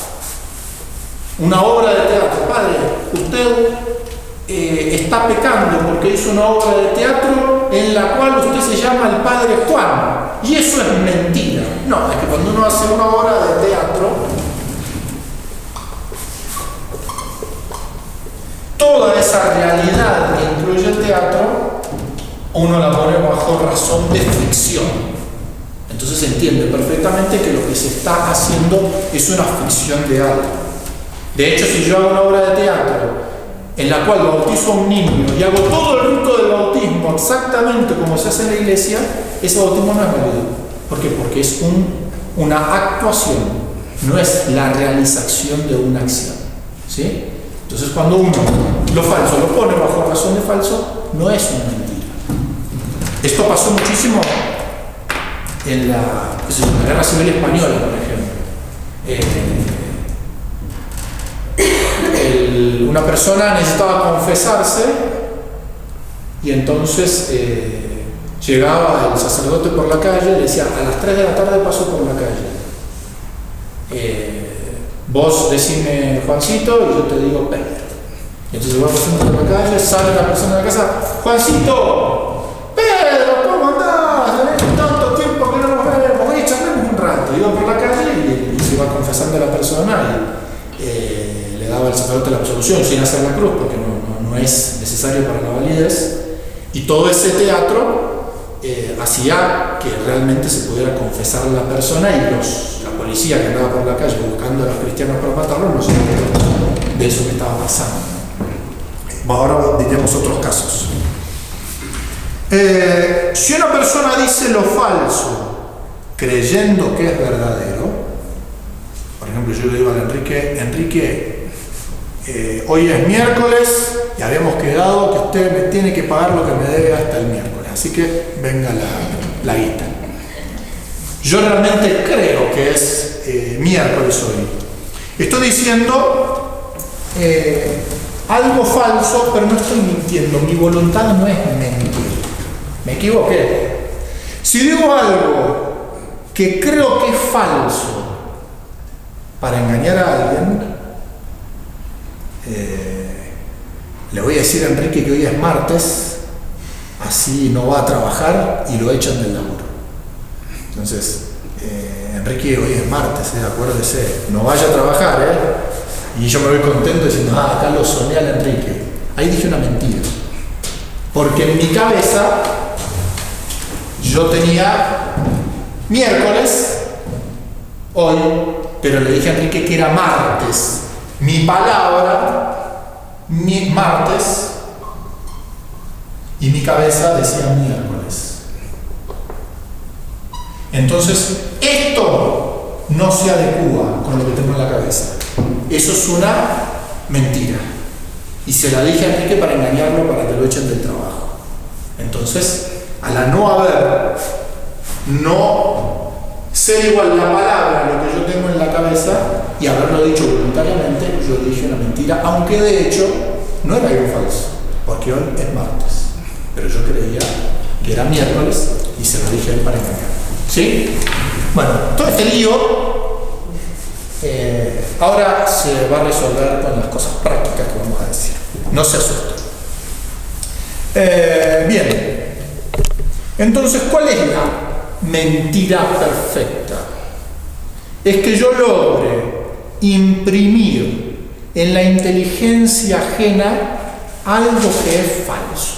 una obra de teatro. Padre, usted está pecando porque hizo una obra de teatro en la cual usted se llama el Padre Juan. Y eso es mentira. No, es que cuando uno hace una obra de teatro, toda esa realidad que incluye el teatro, uno la pone bajo razón de ficción. Entonces se entiende perfectamente que lo que se está haciendo es una ficción de algo. De hecho, si yo hago una obra de teatro en la cual bautizo a un niño y hago todo el rito del bautismo exactamente como se hace en la iglesia, ese bautismo no es válido. ¿Por qué? Porque es una actuación, no es la realización de una acción. ¿Sí? Entonces, cuando uno lo falso lo pone bajo razón de falso, no es una mentira. Esto pasó muchísimo en la Guerra Civil Española, por ejemplo. Una persona necesitaba confesarse y entonces llegaba el sacerdote por la calle y le decía: a las 3 de la tarde paso por la calle, vos decime Juancito y yo te digo Pedro. Y entonces va pasando por la calle, sale la persona de la casa: Juancito, Pedro, ¿cómo andás? Tenés tanto tiempo que no nos vemos, charlemos un rato. Y va por la calle y se va confesando a la persona y le daba al sacerdote la absolución sin hacer la cruz, porque no es necesario para la validez. Y todo ese teatro hacía que realmente se pudiera confesar a la persona, y la policía que andaba por la calle buscando a los cristianos para matarlos no se enteró de eso que estaba pasando. Ahora diríamos otros casos. Si una persona dice lo falso creyendo que es verdadero, por ejemplo, yo le digo al Enrique, hoy es miércoles y habíamos quedado que usted me tiene que pagar lo que me debe hasta el miércoles, así que venga la guita. Yo realmente creo que es miércoles hoy. Estoy diciendo algo falso, pero no estoy mintiendo. Mi voluntad no es mentir. Me equivoqué. Si digo algo que creo que es falso para engañar a alguien, le voy a decir a Enrique que hoy es martes, así no va a trabajar y lo echan del laburo. Entonces, Enrique, hoy es martes, acuérdese, no vaya a trabajar, y yo me voy contento diciendo: acá lo soñé al Enrique. Ahí dije una mentira, porque en mi cabeza yo tenía miércoles, hoy, pero le dije a Enrique que era martes. Mi palabra, martes, y mi cabeza decía miércoles. Entonces, esto no se adecua con lo que tengo en la cabeza. Eso es una mentira. Y se la dije a Enrique para engañarlo, para que lo echen del trabajo. Entonces, a la no ser igual la palabra a lo que yo tengo en la cabeza y haberlo dicho voluntariamente, yo dije una mentira, aunque de hecho no era algo falso, porque hoy es martes. Pero yo creía que era miércoles y se lo dije a él para engañar. ¿Sí? Bueno, todo este lío ahora se va a resolver con las cosas prácticas que vamos a decir. No se asusten. Bien. Entonces, ¿cuál es la mentira perfecta? Es que yo logre imprimir en la inteligencia ajena algo que es falso.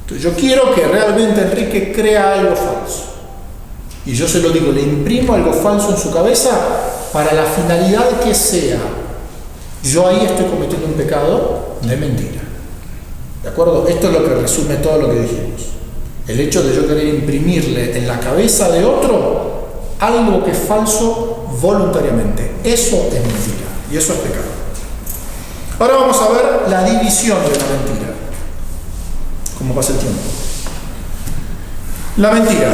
Entonces, yo quiero que realmente Enrique crea algo falso. Y yo se lo digo, le imprimo algo falso en su cabeza para la finalidad que sea. Yo ahí estoy cometiendo un pecado de mentira. ¿De acuerdo? Esto es lo que resume todo lo que dijimos. El hecho de yo querer imprimirle en la cabeza de otro algo que es falso voluntariamente. Eso es mentira. Y eso es pecado. Ahora vamos a ver la división de la mentira. ¿Cómo pasa el tiempo? La mentira.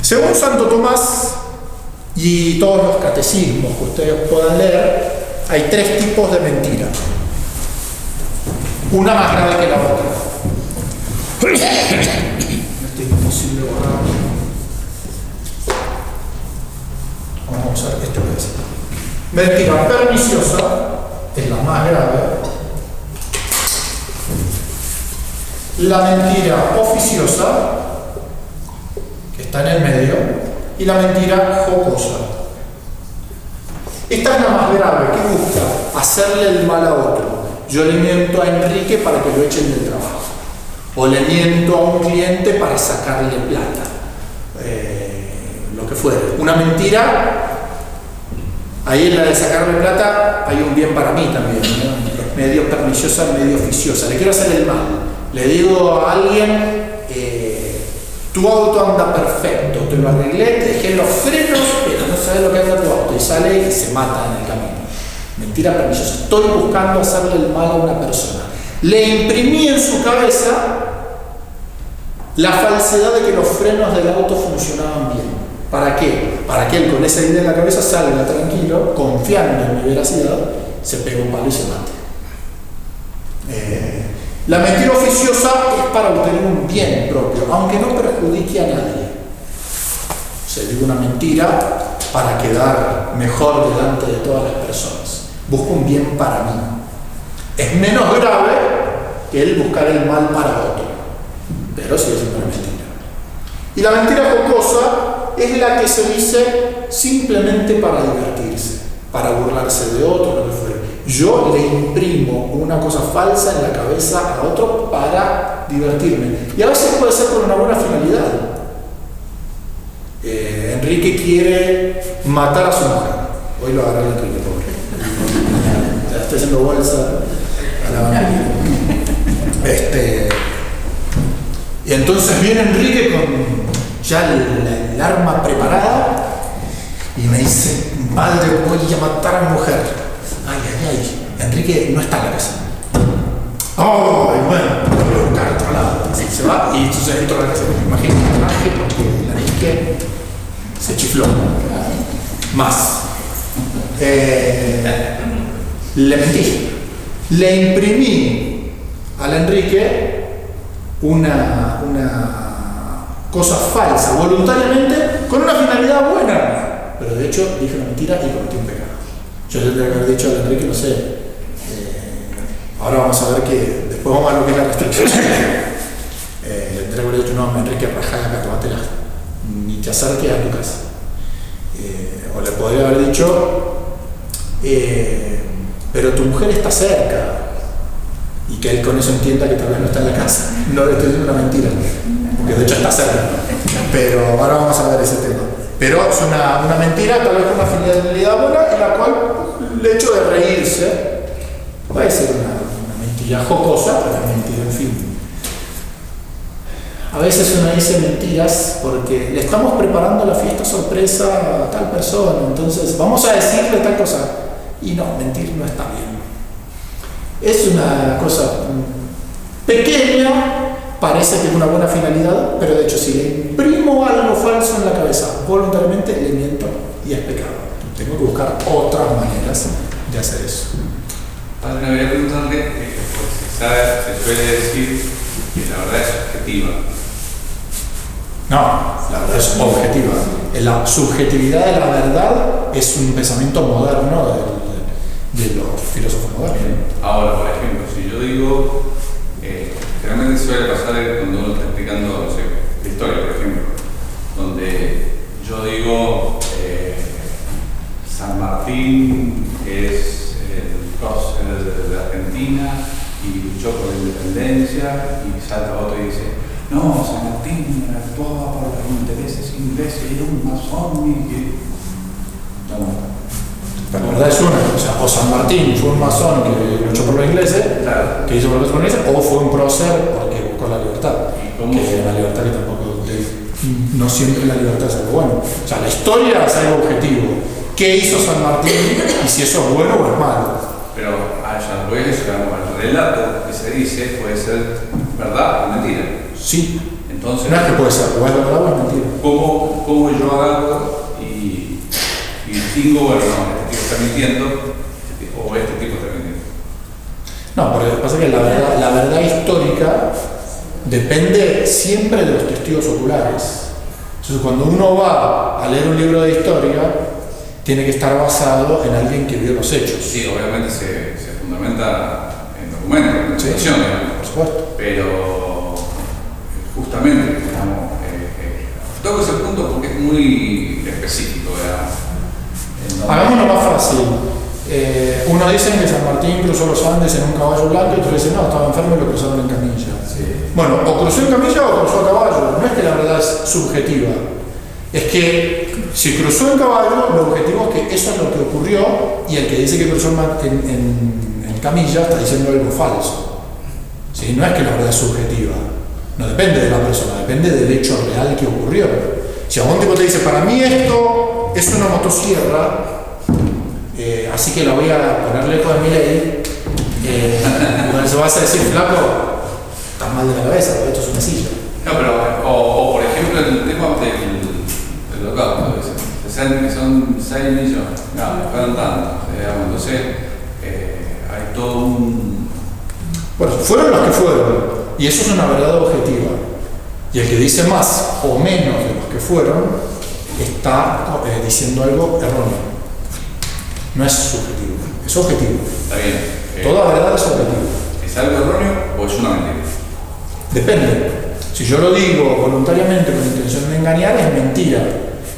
Según Santo Tomás y todos los catecismos que ustedes puedan leer, hay 3 tipos de mentira. Una más grave que la otra. Este es imposible borrar. Vamos a usar este pedazo. Mentira perniciosa es la más grave. La mentira oficiosa, que está en el medio, y la mentira jocosa. Esta es la más grave, que busca hacerle el mal a otro. Yo le miento a Enrique para que lo echen del trabajo. O le miento a un cliente para sacarle plata. Lo que fuere. Una mentira, ahí en la de sacarle plata hay un bien para mí también, ¿no? Medio perniciosa, medio oficiosa. Le quiero hacer el mal. Le digo a alguien, tu auto anda perfecto, te lo arreglé, te dejé los frenos, pero no sabes lo que anda tu auto. Y sale y se mata en el camino. Mentira perniciosa. Estoy buscando hacerle el mal a una persona. Le imprimí en su cabeza la falsedad de que los frenos del auto funcionaban bien. ¿Para qué? Para que él con esa idea en la cabeza salga tranquilo, confiando en mi veracidad, se pegue un palo y se mate. La mentira oficiosa es para obtener un bien propio, aunque no perjudique a nadie. Se dice una mentira para quedar mejor delante de todas las personas. Busco un bien para mí. Es menos grave que el buscar el mal para otro, pero sigue siendo una mentira. Y la mentira jocosa es la que se dice simplemente para divertirse, para burlarse de otro, lo que fuera. Yo le imprimo una cosa falsa en la cabeza a otro para divertirme. Y a veces puede ser por una buena finalidad. Enrique quiere matar a su mujer. Hoy lo agarró Enrique, pobre. Ya está haciendo bolsa a la banquilla. Y entonces viene Enrique con ya el arma preparada y me dice, padre, voy a matar a mi mujer. Ay, ay, ay, Enrique no está en la casa. Oh, y bueno, voy a buscar a otro lado. Así se va y entonces entro a la casa. Imagínate el traje porque la disque se chifló. Más. Le mentí. Le imprimí al Enrique una cosa falsa, voluntariamente, con una finalidad buena. Pero de hecho dije una mentira y cometí un pecado. Yo tendría que haber dicho a Enrique, no sé, ahora vamos a ver que, después vamos a ver lo que es la restricción. Le tendría que haber dicho, no, Enrique, rajá acá, tómatela, ni te acerques a tu casa. O le podría haber dicho, pero tu mujer está cerca, y que él con eso entienda que tal vez no está en la casa. No le estoy diciendo una mentira, porque de hecho está cerca. Pero ahora vamos a ver ese tema. Pero es una mentira, tal vez con una finalidad buena, en la cual el hecho de reírse puede ser una mentira jocosa, pero es mentira, en fin. A veces uno dice mentiras porque le estamos preparando la fiesta sorpresa a tal persona, entonces vamos a decirle tal cosa. Y no, mentir no está bien. Es una cosa pequeña, parece que es una buena finalidad, pero de hecho si le imprimo algo falso en la cabeza voluntariamente, le miento y es pecado. Tengo que buscar otras maneras de hacer eso. Padre, me voy a preguntarle, se suele decir que la verdad es objetiva. No, la verdad es objetiva. La subjetividad de la verdad es un pensamiento moderno de los filósofos modernos. Ahora, por ejemplo, si yo digo, generalmente suele pasar cuando uno está explicando, no sé, la historia, por ejemplo, donde yo digo, San Martín es el prócer de Argentina y luchó por la independencia, y salta otro y dice, no, San Martín actuaba por los intereses ingleses, era un masón y que... No. Pero la verdad es una, o San Martín fue un masón que luchó por los ingleses, Claro. que hizo por los ingleses, o fue un prócer porque buscó la libertad. ¿Y cómo? Que la libertad que tampoco, no siempre la libertad es algo bueno. O sea, la historia es algo objetivo. ¿Qué hizo San Martín y si eso es bueno o es malo? Pero allá luego el relato que se dice puede ser verdad o mentira. Sí. Entonces, No es que puede ser, o es verdad o es mentira. ¿cómo yo agarro y distingo, bueno, no, este tipo está mintiendo o este tipo está mintiendo? No, porque lo que pasa es que la verdad histórica depende siempre de los testigos oculares. Entonces, cuando uno va a leer un libro de historia, tiene que estar basado en alguien que vio los hechos. Sí, obviamente se fundamenta en documentos, en información, digamos. Por supuesto. Pero justamente, digamos, toco ese punto porque es muy específico, digamos. Hagámoslo más fácil. Uno dice que San Martín cruzó los Andes en un caballo blanco y otro dice no, estaba enfermo y lo cruzaron en camilla. Sí. Bueno, o cruzó en camilla o cruzó a caballo. No es que la verdad es subjetiva. Es que si cruzó en caballo, lo objetivo es que eso es lo que ocurrió y el que dice que cruzó en camilla está diciendo algo falso. ¿Sí? No es que la verdad es subjetiva. No depende de la persona, depende del hecho real que ocurrió. Si algún tipo te dice, para mí esto es una motosierra, así que la voy a poner lejos de mi ley, cuando se vas a decir, flaco, estás mal de la cabeza, esto es una silla. No, pero, o por ejemplo, el tema del holocausto, que son 6 millones, no fueron tantos, digamos, entonces hay todo un... Bueno, fueron los que fueron, y eso es una verdad objetiva. Y el que dice más o menos de los que fueron, está diciendo algo erróneo. No es subjetivo, es objetivo. Está bien. Toda verdad es objetiva. ¿Es algo erróneo o es una mentira? Depende. Si yo lo digo voluntariamente con intención de engañar, es mentira.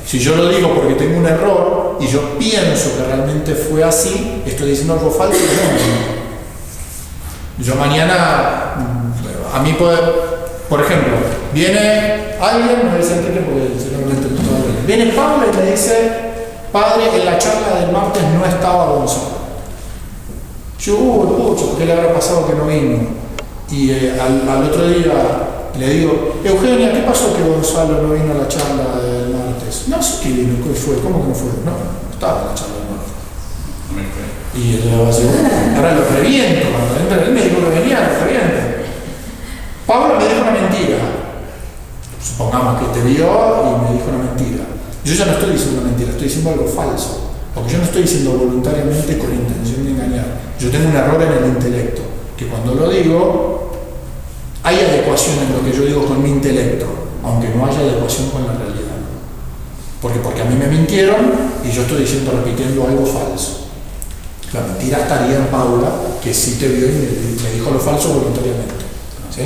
Si yo lo digo porque tengo un error y yo pienso que realmente fue así, estoy diciendo algo falso. No. Yo mañana, a mí puede, por ejemplo, viene alguien, me dice Enrique porque seguramente no está bien. Viene Pablo y me dice, padre, en la charla del martes no estaba Gonzalo. Yo, pucho, ¿qué le habrá pasado que no vino? Y al otro día le digo, Eugenia, ¿qué pasó que Gonzalo no vino a la charla del martes? No sé qué vino, ¿qué fue? ¿Cómo que no fue? No estaba en la charla del martes. No me creo. Y él va a decir, ahora lo reviento, cuando entra, él me dijo que venía, lo reviento. Pablo me dijo una mentira. Supongamos que te vio y me dijo una mentira. Yo ya no estoy diciendo una mentira, estoy diciendo algo falso. Porque yo no estoy diciendo voluntariamente con la intención de engañar. Yo tengo un error en el intelecto, que cuando lo digo, hay adecuación en lo que yo digo con mi intelecto, aunque no haya adecuación con la realidad. Porque a mí me mintieron y yo estoy repitiendo algo falso. La mentira estaría en Paula, que sí te vio y me dijo lo falso voluntariamente. ¿Sí?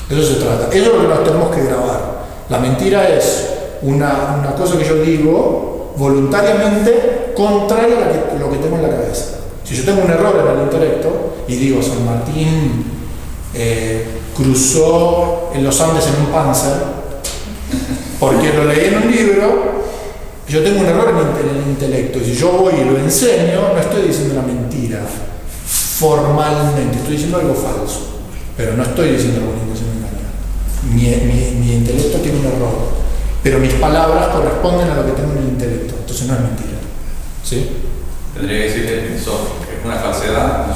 De eso se trata. Eso es lo que nos tenemos que grabar. La mentira es una cosa que yo digo voluntariamente contraria a lo que tengo en la cabeza. Si yo tengo un error en el intelecto y digo San Martín cruzó en los Andes en un Panzer, porque lo leí en un libro. Yo tengo un error en el intelecto. Si yo voy y lo enseño, no estoy diciendo una mentira formalmente, estoy diciendo algo falso, pero no estoy diciendo algo que me engaña. Mi intelecto tiene un error, pero mis palabras corresponden a lo que tengo en el intelecto, entonces no es mentira. ¿Sí? Tendría que decir que es una falsedad,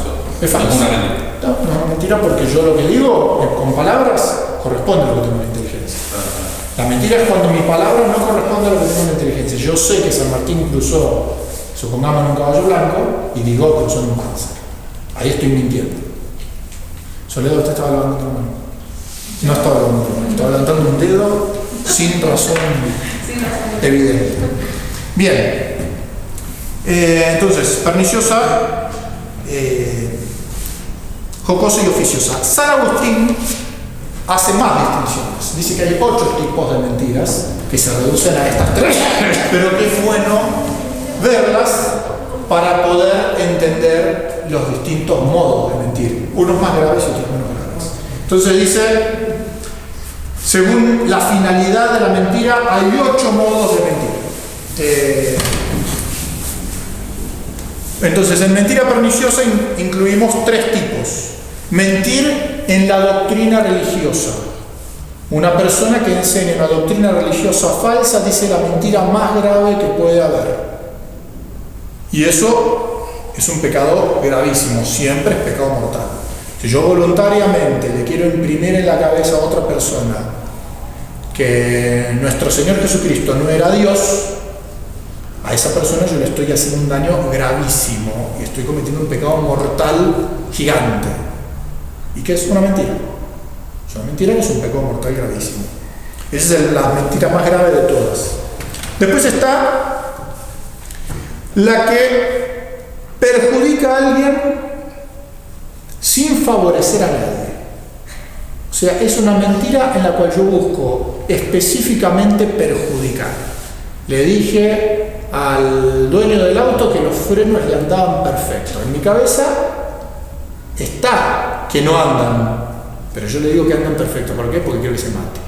es falso. No es una mentira. No es una mentira porque yo lo que digo con palabras corresponde a lo que tengo en la inteligencia. La mentira es cuando mi palabra no corresponde a lo que tengo en la inteligencia. Yo sé que San Martín cruzó, supongamos, en un caballo blanco y digo cruzó en un cáncer. Ahí estoy mintiendo. Soledad, usted estaba levantando la mano. No estaba levantando la mano, estaba levantando un dedo sin razón evidente. Bien. Entonces, perniciosa, jocosa y oficiosa. San Agustín hace más distinciones. Dice que hay 8 tipos de mentiras que se reducen a estas 3, pero que es bueno verlas para poder entender los distintos modos de mentir, unos más graves y otros menos graves. Entonces dice, según la finalidad de la mentira, hay 8 modos de mentir. Entonces, en mentira perniciosa incluimos 3 tipos. Mentir en la doctrina religiosa. Una persona que enseña una doctrina religiosa falsa dice la mentira más grave que puede haber. Y eso es un pecado gravísimo, siempre es pecado mortal. Si yo voluntariamente le quiero imprimir en la cabeza a otra persona que nuestro Señor Jesucristo no era Dios, a esa persona yo le estoy haciendo un daño gravísimo y estoy cometiendo un pecado mortal gigante. ¿Y qué es una mentira? Es una mentira que es un pecado mortal gravísimo. Esa es la mentira más grave de todas. Después está la que perjudica a alguien sin favorecer a nadie. O sea, es una mentira en la cual yo busco específicamente perjudicar. Le dije al dueño del auto que los frenos le andaban perfectos. En mi cabeza está que no andan, pero yo le digo que andan perfectos. ¿Por qué? Porque quiero que se mate.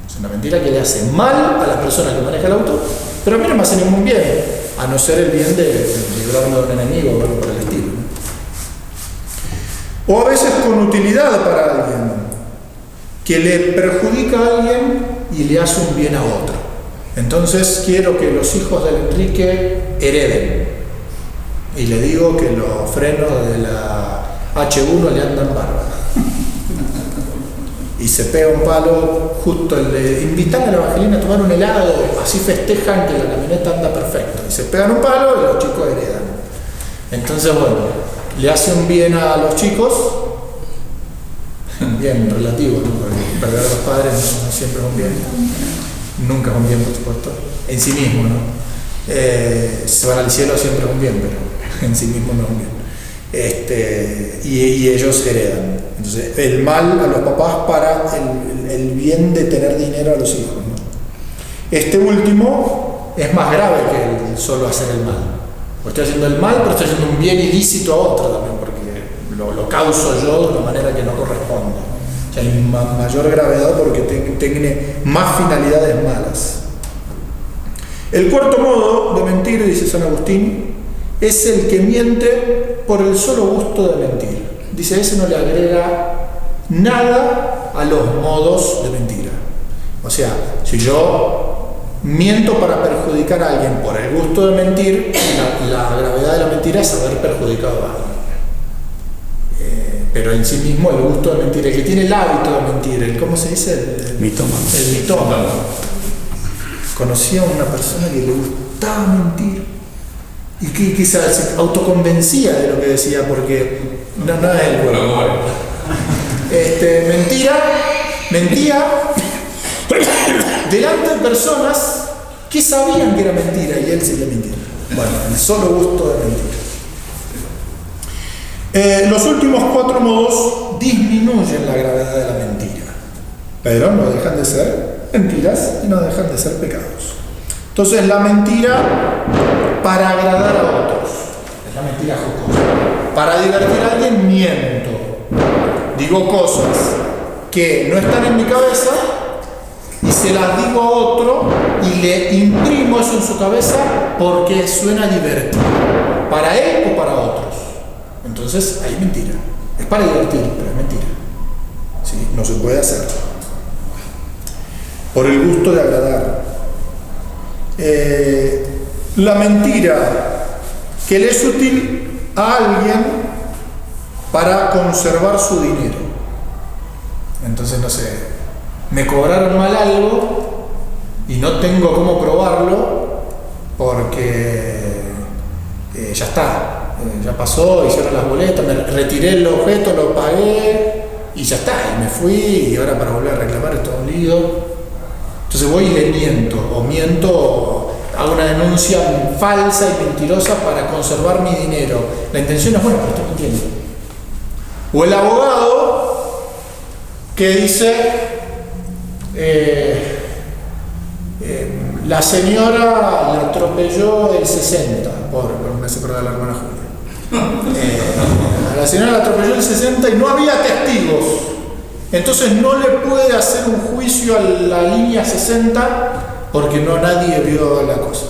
Es una mentira que le hace mal a la persona que maneja el auto, pero a mí no me hace ningún bien, a no ser el bien de librarme de un enemigo o algo por el estilo, ¿no? O a veces con utilidad para alguien, que le perjudica a alguien y le hace un bien a otro. Entonces quiero que los hijos del Enrique hereden, y le digo que los frenos de la H1 le andan bárbaro. Y se pega un palo justo el de invitar a la Evangelina a tomar un helado, así festejan que la camioneta anda perfecta. Y se pegan un palo y los chicos heredan. Entonces, bueno, le hace un bien a los chicos, bien relativo, ¿no? Porque perder a los padres no siempre es un bien. Nunca es un bien, por supuesto. En sí mismo, ¿no? Se van al cielo siempre es un bien, pero en sí mismo no es un bien. Y ellos heredan. Entonces, el mal a los papás para el bien de tener dinero a los hijos, ¿no? Este último es más grave que el solo hacer el mal. Pues estoy haciendo el mal, pero estoy haciendo un bien ilícito a otro también, porque lo causo yo de una manera que no corresponde. O sea, hay mayor gravedad porque tiene más finalidades malas. El cuarto modo de mentir, dice San Agustín, es el que miente por el solo gusto de mentir. Dice, ese no le agrega nada a los modos de mentira. O sea, si yo miento para perjudicar a alguien por el gusto de mentir, la gravedad de la mentira es haber perjudicado a alguien. Pero en sí mismo el gusto de mentir, el que tiene el hábito de mentir, ¿cómo se dice? El mitómano. El mitómano. Conocí a una persona que le gustaba mentir y que quizás se autoconvencía de lo que decía, porque no es el bueno. Mentía delante de personas que sabían que era mentira y él seguía mintiendo. Bueno, el solo gusto de mentir. Los últimos 4 modos disminuyen la gravedad de la mentira, pero no dejan de ser mentiras y no dejan de ser pecados. Entonces, la mentira para agradar a otros es la mentira jocosa. Para divertir a alguien miento, digo cosas que no están en mi cabeza y se las digo a otro y le imprimo eso en su cabeza porque suena divertido, para él o para otros. Entonces, ahí es mentira. Es para divertir, pero es mentira. ¿Sí? No se puede hacer. Por el gusto de agradar. La mentira que le es útil a alguien para conservar su dinero. Entonces, no sé, me cobraron mal algo y no tengo cómo probarlo porque ya está, ya pasó, hicieron las boletas, me retiré el objeto, lo pagué y ya está, y me fui, y ahora para volver a reclamar es todo un lío. Entonces voy y le miento, hago una denuncia falsa y mentirosa para conservar mi dinero. La intención es buena, pero estoy mintiendo. O el abogado que dice, la señora la atropelló el 60, pobre, me hace acordar la hermana Julia. La señora la atropelló el 60 y no había testigos. Entonces no le puede hacer un juicio a la línea 60 porque nadie vio la cosa.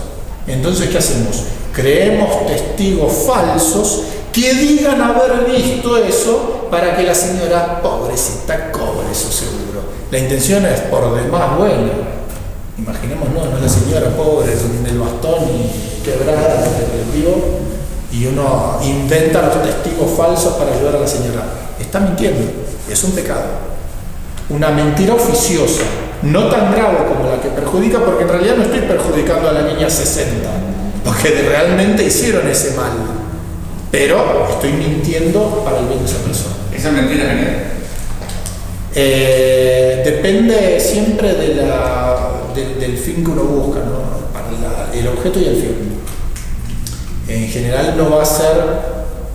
Entonces, ¿qué hacemos? Creemos testigos falsos que digan haber visto eso para que la señora, pobrecita, cobre su seguro. La intención es por demás buena. Imaginémonos, no la señora pobre del bastón y quebrada del colectivo, y uno inventa los testigos falsos para ayudar a la señora. Está mintiendo, es un pecado. Una mentira oficiosa, no tan grave como la que perjudica, porque en realidad no estoy perjudicando a la niña 60, porque realmente hicieron ese mal, pero estoy mintiendo para el bien de esa persona. ¿Esa mentira es genial? Depende siempre del fin que uno busca, ¿no? Para el objeto y el fin. En general no va a ser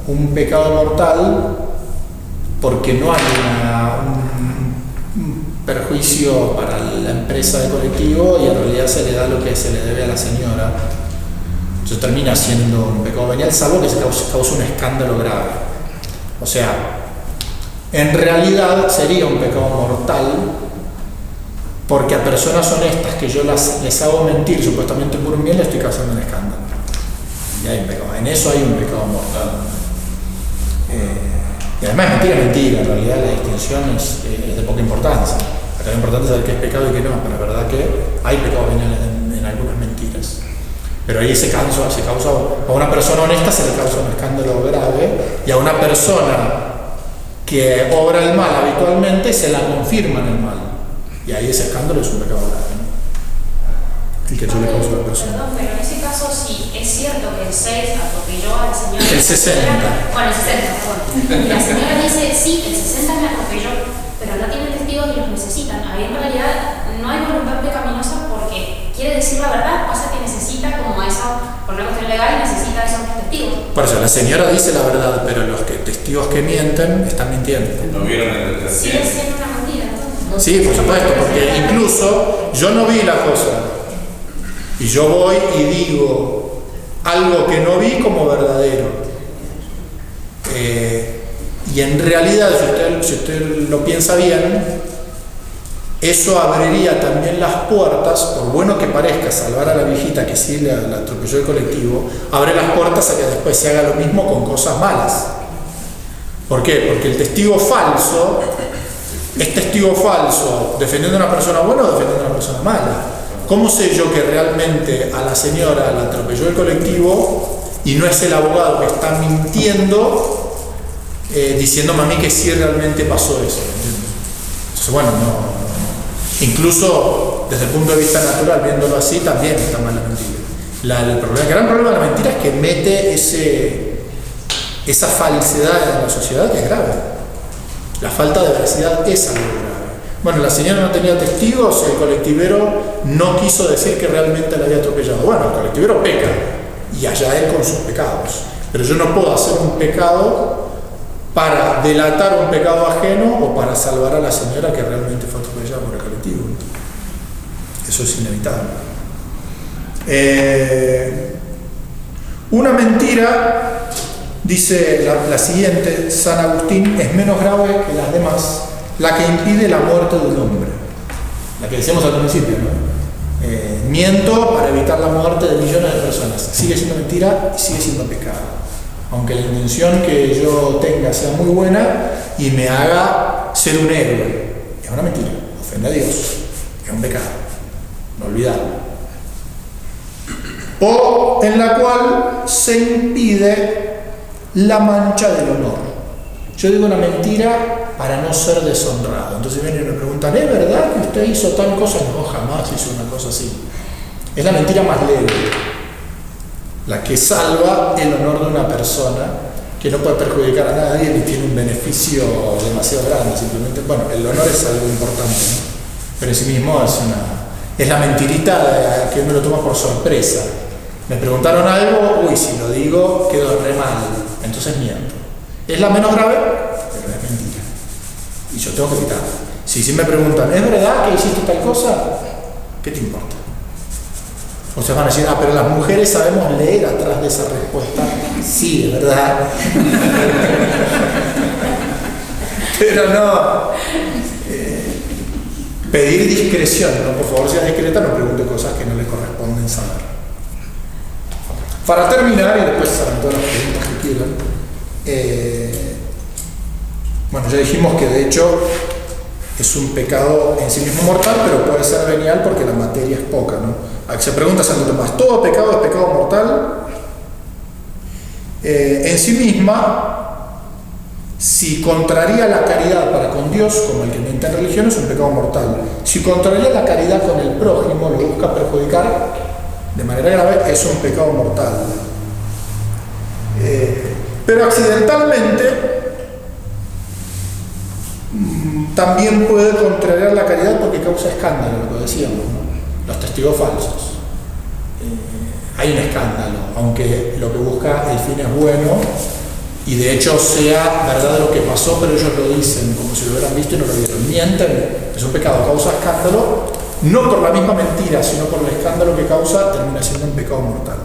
un pecado mortal porque no hay un perjuicio para la empresa de colectivo y en realidad se le da lo que se le debe a la señora. Entonces termina siendo un pecado venial, salvo que se cause un escándalo grave. O sea, en realidad sería un pecado mortal porque a personas honestas que yo les hago mentir supuestamente por un bien, le estoy causando un escándalo. Y hay un pecado, en eso hay un pecado mortal. Y además mentira, en realidad la distinción es de poca importancia. Acá lo importante es saber qué es pecado y qué no, pero la verdad que hay pecados veniales en algunas mentiras. Pero ahí se causa, a una persona honesta se le causa un escándalo grave, y a una persona que obra el mal habitualmente se la confirma en el mal. Y ahí ese escándalo es un pecado grave, ¿no? El que yo le causo a la persona. Perdón, pero en ese caso sí, es cierto que el 6 atropelló a la señora. El 60. Bueno, el 60, perdón. Y la señora dice, sí, el 60 me atropelló, pero no tiene testigos y los necesitan. Ahí en realidad no hay voluntad pecaminosa porque quiere decir la verdad, pasa que necesita como esa, por una cuestión legal, necesita esos testigos. Por eso, la señora dice la verdad, pero los testigos que mienten están mintiendo. ¿No vieron el Sigue siendo una mentira, entonces. Sí, por supuesto, porque incluso yo no vi la cosa y yo voy y digo algo que no vi como verdadero. Y en realidad, si usted lo piensa bien, eso abriría también las puertas, por bueno que parezca salvar a la viejita que sí la atropelló el colectivo, abre las puertas a que después se haga lo mismo con cosas malas. ¿Por qué? Porque el testigo falso es testigo falso defendiendo a una persona buena o defendiendo a una persona mala. ¿Cómo sé yo que realmente a la señora la atropelló el colectivo y no es el abogado que está mintiendo diciéndome a mí que sí realmente pasó eso? Entonces, bueno, incluso desde el punto de vista natural, viéndolo así, también está mal la mentira. El gran problema de la mentira es que mete esa falsedad en la sociedad, que es grave. La falta de veracidad es algo grave. Bueno, la señora no tenía testigos, el colectivero no quiso decir que realmente la había atropellado. Bueno, el colectivero peca, y allá él con sus pecados. Pero yo no puedo hacer un pecado para delatar un pecado ajeno o para salvar a la señora que realmente fue atropellada por el colectivo. Eso es inevitable. Una mentira, dice la siguiente, San Agustín, es menos grave que las demás, la que impide la muerte de un hombre. la que decíamos al principio, ¿no? Miento para evitar la muerte de millones de personas. Sigue siendo mentira y sigue siendo pecado. Aunque la intención que yo tenga sea muy buena y me haga ser un héroe, es una mentira, ofende a Dios, es un pecado, no olvidarlo. O en la cual se impide la mancha del honor. Yo digo una mentira para no ser deshonrado. Entonces vienen y me preguntan, ¿es verdad que usted hizo tal cosa? No, jamás hice una cosa así. Es la mentira más leve, la que salva el honor de una persona, que no puede perjudicar a nadie ni tiene un beneficio demasiado grande. Simplemente, bueno, el honor es algo importante, ¿no? Pero en sí mismo es la mentirita que uno lo toma por sorpresa. Me preguntaron algo, uy, si lo digo, quedo re mal, entonces miento. Es la menos grave, pero es mentira. Y yo tengo que evitar. Si me preguntan, ¿es verdad que hiciste tal cosa? ¿Qué te importa? O sea, van a decir, pero las mujeres sabemos leer atrás de esa respuesta. Sí, es verdad. Pero no. Pedir discreción, ¿no? Por favor, sea discreta, no pregunte cosas que no le corresponden saber. Para terminar, y después saben todas las preguntas que quieran, bueno, ya dijimos que de hecho es un pecado en sí mismo mortal, pero puede ser venial porque la materia es poca, ¿no? Se pregunta Santo Tomás, ¿todo pecado es pecado mortal? En sí misma, si contraría la caridad para con Dios, como el que miente en religión, es un pecado mortal. Si contraría la caridad con el prójimo, lo busca perjudicar de manera grave, es un pecado mortal. Pero accidentalmente también puede contrariar la caridad porque causa escándalo, lo que decíamos, ¿no? Los testigos falsos. Hay un escándalo, aunque lo que busca el fin es bueno y de hecho sea verdad lo que pasó, pero ellos lo dicen como si lo hubieran visto y no lo vieron. Mienten, es un pecado, causa escándalo, no por la misma mentira, sino por el escándalo que causa, termina siendo un pecado mortal.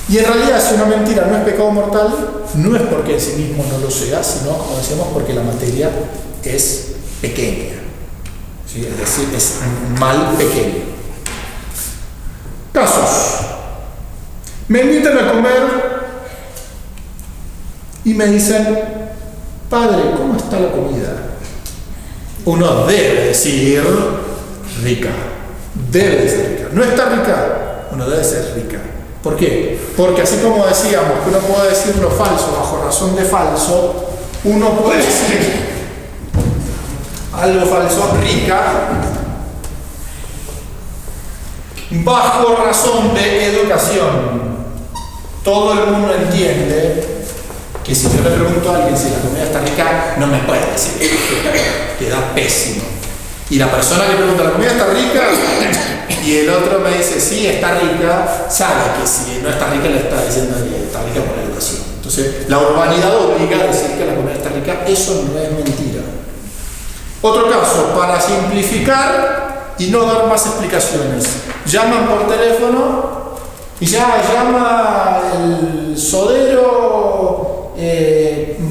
Y en realidad, si una mentira no es pecado mortal, no es porque en sí mismo no lo sea, sino, como decíamos, porque la materia es pequeña. ¿Sí? Es decir, es un mal pequeño. Casos. Me invitan a comer y me dicen, padre, ¿cómo está la comida? Uno debe decir rica. Debe de ser rica. No está rica, uno debe ser rica. ¿Por qué? Porque así como decíamos que uno puede decir lo falso bajo razón de falso, uno puede decir algo falso, rica, bajo razón de educación. Todo el mundo entiende que si yo le pregunto a alguien si la comida está rica, no me puede decir que da pésimo. Y la persona que pregunta, ¿la comida está rica? Y el otro me dice, sí, está rica, sabe que si no está rica le está diciendo que está rica por la educación. Entonces, la urbanidad obliga a decir que la comida está rica, eso no es mentira. Otro caso, para simplificar y no dar más explicaciones, llaman por teléfono y ya llama el sodero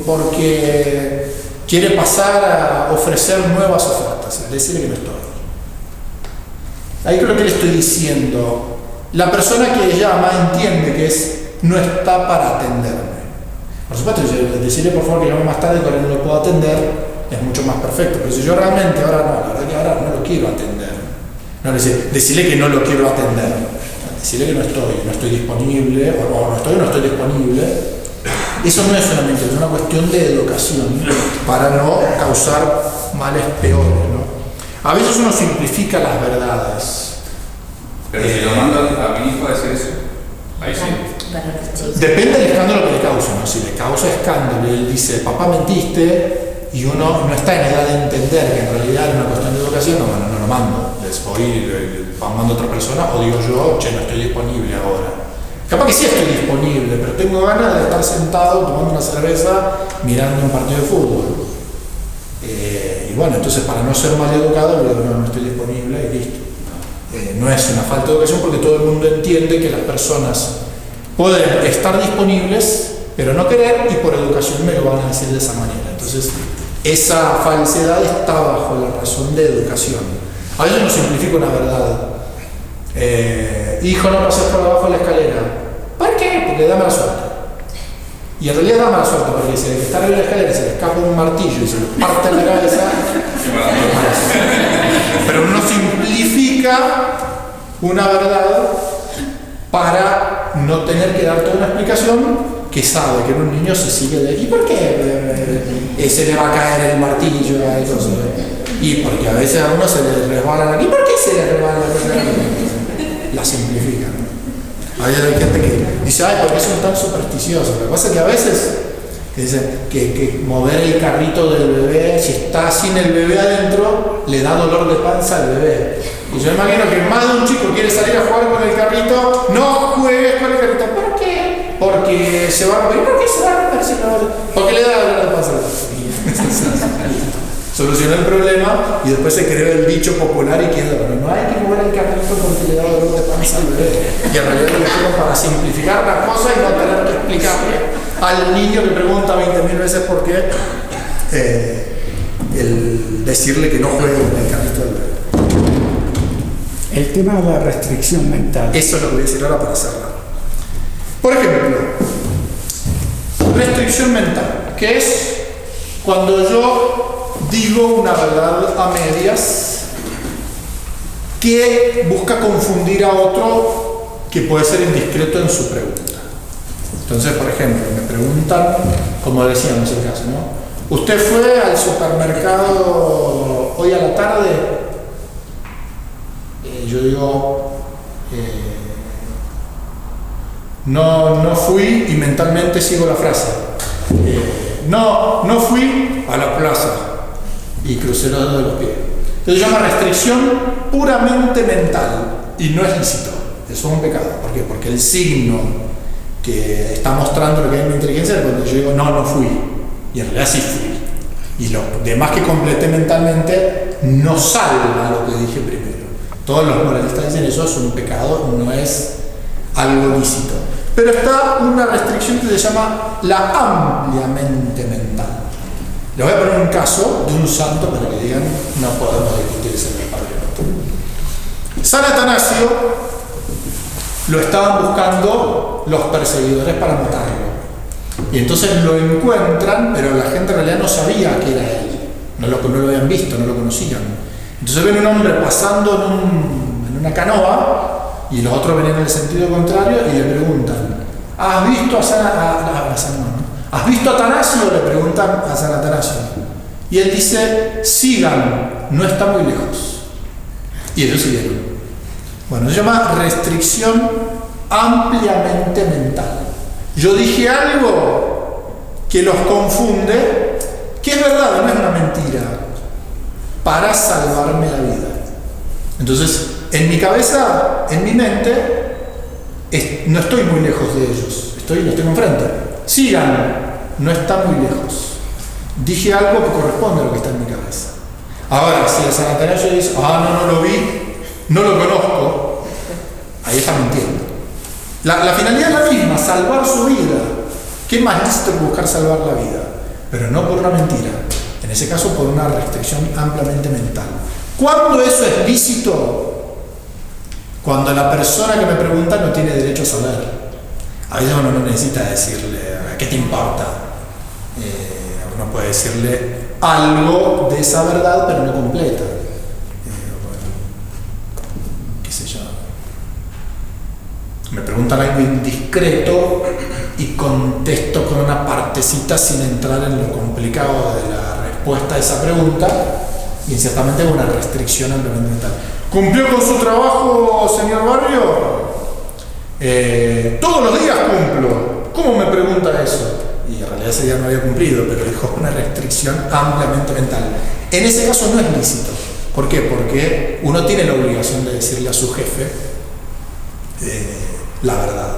porque quiere pasar a ofrecer nuevas ofertas, decirle que no estoy. Ahí creo que le estoy diciendo, la persona que llama entiende que no está para atenderme. Por supuesto, decirle por favor que llame más tarde cuando no lo puedo atender es mucho más perfecto, pero si yo realmente ahora no, la verdad que ahora no lo quiero atender, no decirle que no lo quiero atender, decirle que no estoy disponible, o no estoy disponible, eso no es solamente, es una cuestión de educación para no causar males peores, ¿no? A veces uno simplifica las verdades. Pero si lo mando a mi hijo a decir eso, ahí sí. Depende del escándalo que le causa, ¿no? Si le causa escándalo y él dice, papá mentiste, y uno no está en edad de entender que en realidad es una cuestión de educación, no lo mando. Les voy, mando a otra persona, o digo yo, no estoy disponible ahora. Capaz que sí estoy disponible, pero tengo ganas de estar sentado tomando una cerveza mirando un partido de fútbol. Y bueno, entonces para no ser mal educado, le digo, no estoy disponible y listo. No es una falta de educación porque todo el mundo entiende que las personas pueden estar disponibles, pero no querer, y por educación me lo van a decir de esa manera. Entonces, esa falsedad está bajo la razón de educación. A veces uno simplifica una verdad. Hijo, no pases por debajo de la escalera. ¿Por qué? Porque da mala suerte. Y en realidad da mala suerte, porque si el que está arriba de la escalera se le escapa un martillo y se le parte en la cabeza, pero uno simplifica una verdad para no tener que dar toda una explicación que sabe que en un niño se sigue de ¿y por qué se le va a caer el martillo? Y porque a veces a uno se le resbalan aquí. ¿Por qué se le resbalan? La simplifican. Hay gente que dice, ay, ¿por qué son tan supersticiosos? Lo que pasa es que a veces dicen que mover el carrito del bebé, si está sin el bebé adentro, le da dolor de panza al bebé. Y yo imagino que más de un chico quiere salir a jugar con el carrito, no juegues con el carrito. ¿Por qué? Porque se va a romper. ¿Por qué se va a romper si no? Porque le da dolor de panza al bebé. Solucionó el problema y después se creó el dicho popular y quedó, pero no hay que mover el carrito porque le da dolor de panza al bebé. Y en realidad lo hicieron para simplificar la cosa y no tener que explicarle al niño que pregunta 20.000 veces por qué, el decirle que no juegue con el carrito del bebé. El tema de la restricción mental. Eso es lo que voy a decir ahora para cerrar. Por ejemplo, restricción mental, que es cuando yo digo una verdad a medias que busca confundir a otro que puede ser indiscreto en su pregunta. Entonces, por ejemplo, me preguntan, como decíamos el caso, ¿no? ¿Usted fue al supermercado hoy a la tarde? Yo digo, no fui, y mentalmente sigo la frase. No fui a la plaza y crucé los dedos de los pies. Eso se llama restricción puramente mental y no es lícito. Eso es un pecado. ¿Por qué? Porque el signo que está mostrando lo que hay en mi inteligencia es cuando yo digo no fui, y en realidad sí fui. Y lo demás que completé mentalmente no salva lo que dije primero. Todos los moralistas dicen eso es un pecado, no es algo lícito. Pero está una restricción que se llama la ampliamente mental. Les voy a poner un caso de un santo para que digan, no podemos discutir ese Padre Nuestro. San Atanasio lo estaban buscando los perseguidores para matarlo. Y entonces lo encuentran, pero la gente en realidad no sabía que era él. No lo habían visto, no lo conocían. Entonces ven un hombre pasando en una canoa y los otros venían en el sentido contrario y le preguntan, ¿has visto ¿has visto a Atanasio? Le preguntan a San Atanasio. Y él dice, sigan, no está muy lejos. Y ellos siguieron. Bueno, se llama restricción ampliamente mental. Yo dije algo que los confunde, que es verdad, no es una mentira, para salvarme la vida. Entonces, en mi cabeza, en mi mente, no estoy muy lejos de ellos, los tengo enfrente. Sigan, no está muy lejos. Dije algo que corresponde a lo que está en mi cabeza. Ahora, si el San Atanasio dice, no lo vi, no lo conozco, ahí está mintiendo. La finalidad es la misma, salvar su vida. ¿Qué más lícito que buscar salvar la vida? Pero no por una mentira. En ese caso, por una restricción ampliamente mental. ¿Cuándo eso es lícito? Cuando la persona que me pregunta no tiene derecho a saber. A veces uno no necesita decirle, ¿qué te importa? Uno puede decirle algo de esa verdad, pero no completa. ¿Qué sé yo? Me preguntan algo indiscreto y contesto con una partecita sin entrar en lo complicado de la respuesta a esa pregunta, y ciertamente una restricción ampliamente mental. ¿Cumplió con su trabajo, señor Barrio? Todos los días cumplo. ¿Cómo me pregunta eso? Y en realidad ese día no había cumplido, pero dijo una restricción ampliamente mental. En ese caso no es lícito. ¿Por qué? Porque uno tiene la obligación de decirle a su jefe la verdad.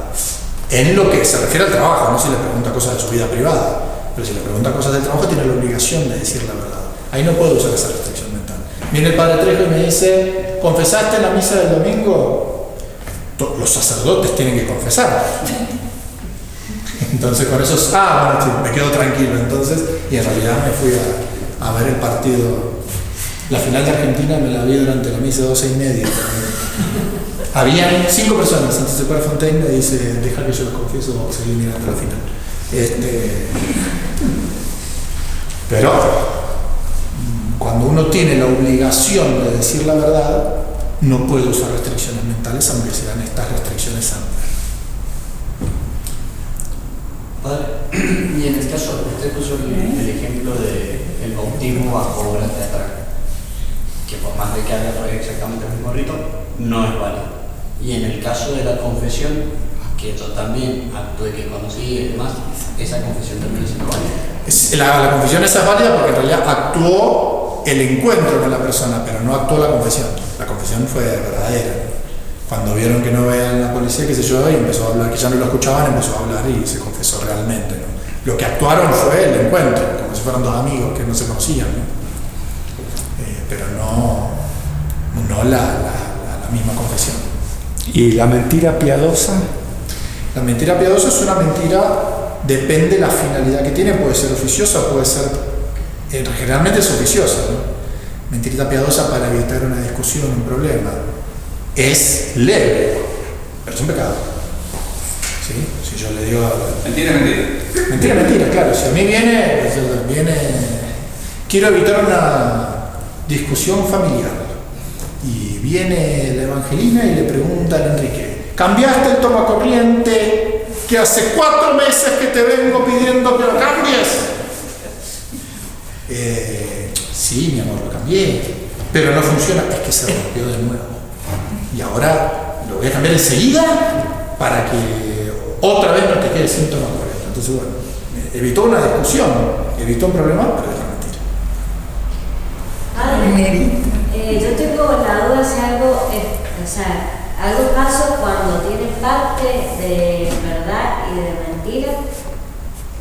En lo que se refiere al trabajo, no si le pregunta cosas de su vida privada, pero si le pregunta cosas del trabajo tiene la obligación de decir la verdad. Ahí no puedo usar esa restricción mental. Viene el Padre Trejo y me dice, ¿confesaste en la misa del domingo? Los sacerdotes tienen que confesar. Entonces con eso, bueno, sí, me quedo tranquilo entonces, y en realidad me fui a ver el partido La final de Argentina me la vi durante la misa 12:30. Habían 5 personas. Entonces para Fontaine me dice, deja que yo los confieso o seguir mirando la final. Pero cuando uno tiene la obligación de decir la verdad, no puede usar restricciones mentales, aunque sean estas restricciones amplias. Padre, y en el caso, usted puso el ejemplo del bautismo bajo obra teatral, que por más de que haga exactamente el mismo rito, no es válido. Y en el caso de la confesión, que yo también actúe, que conocí y demás, esa confesión también es válida. La confesión esa es válida porque en realidad actuó el encuentro con la persona, pero no actuó la confesión. La confesión fue verdadera. Cuando vieron que no veían la policía, qué sé yo, y empezó a hablar, que ya no lo escuchaban, empezó a hablar y se confesó realmente, ¿no? Lo que actuaron fue el encuentro, como si fueran 2 amigos que no se conocían, ¿no? Pero no la misma confesión. ¿Y la mentira piadosa? La mentira piadosa es una mentira, depende de la finalidad que tiene, puede ser oficiosa, puede ser, generalmente es oficiosa, ¿no? Mentirita piadosa para evitar una discusión, un problema. Es leve, pero es un pecado. ¿Sí? Si yo le digo... Mentira, claro. Si a mí viene, quiero evitar una discusión familiar. Y viene la Evangelina y le pregunta al Enrique, ¿cambiaste el tomacorriente que hace 4 meses que te vengo pidiendo que lo cambies? Sí, mi amor, lo cambié, pero no funciona, es que se rompió de nuevo. Y ahora lo voy a cambiar enseguida para que otra vez no te quede sin tomacorriente. Entonces, bueno, evitó una discusión, evitó un problema, pero es una mentira. Yo tengo la duda si algo, algo pasa cuando tiene parte de verdad y de mentira,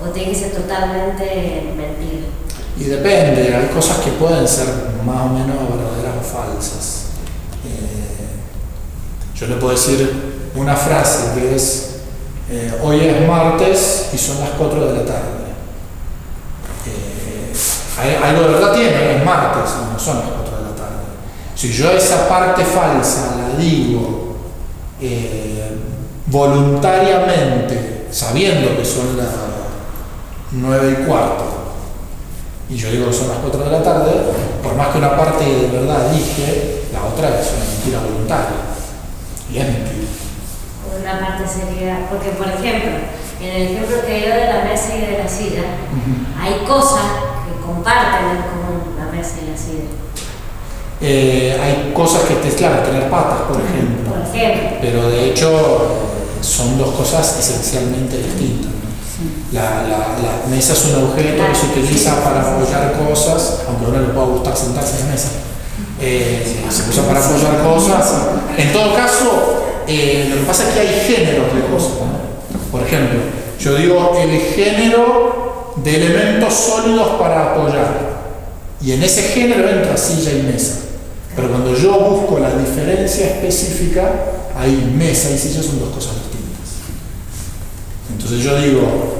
o tiene que ser totalmente mentira. Y depende, hay cosas que pueden ser más o menos verdaderas o falsas. Yo le puedo decir una frase que es, hoy es martes y son las 4 de la tarde. Algo de verdad tiene, es martes y no son las 4 de la tarde. Si yo esa parte falsa la digo voluntariamente, sabiendo que son las 9:15, y yo digo que son las 4 de la tarde, por más que una parte de verdad dije, la otra es una mentira voluntaria. Y es mentira. Una parte sería, porque por ejemplo, en el ejemplo que dio de la mesa y de la silla, hay cosas que comparten en común la mesa y la silla. Hay cosas que, tener patas, por ejemplo. Pero de hecho son 2 cosas esencialmente distintas. La mesa es un objeto que se utiliza para apoyar cosas, aunque a uno le pueda gustar sentarse en la mesa. Se usa para apoyar cosas. En todo caso, lo que pasa es que hay géneros de cosas, ¿no? Por ejemplo, yo digo el género de elementos sólidos para apoyar, y en ese género entra silla y mesa. Pero cuando yo busco la diferencia específica, ahí mesa y silla son 2 cosas distintas. Entonces yo digo,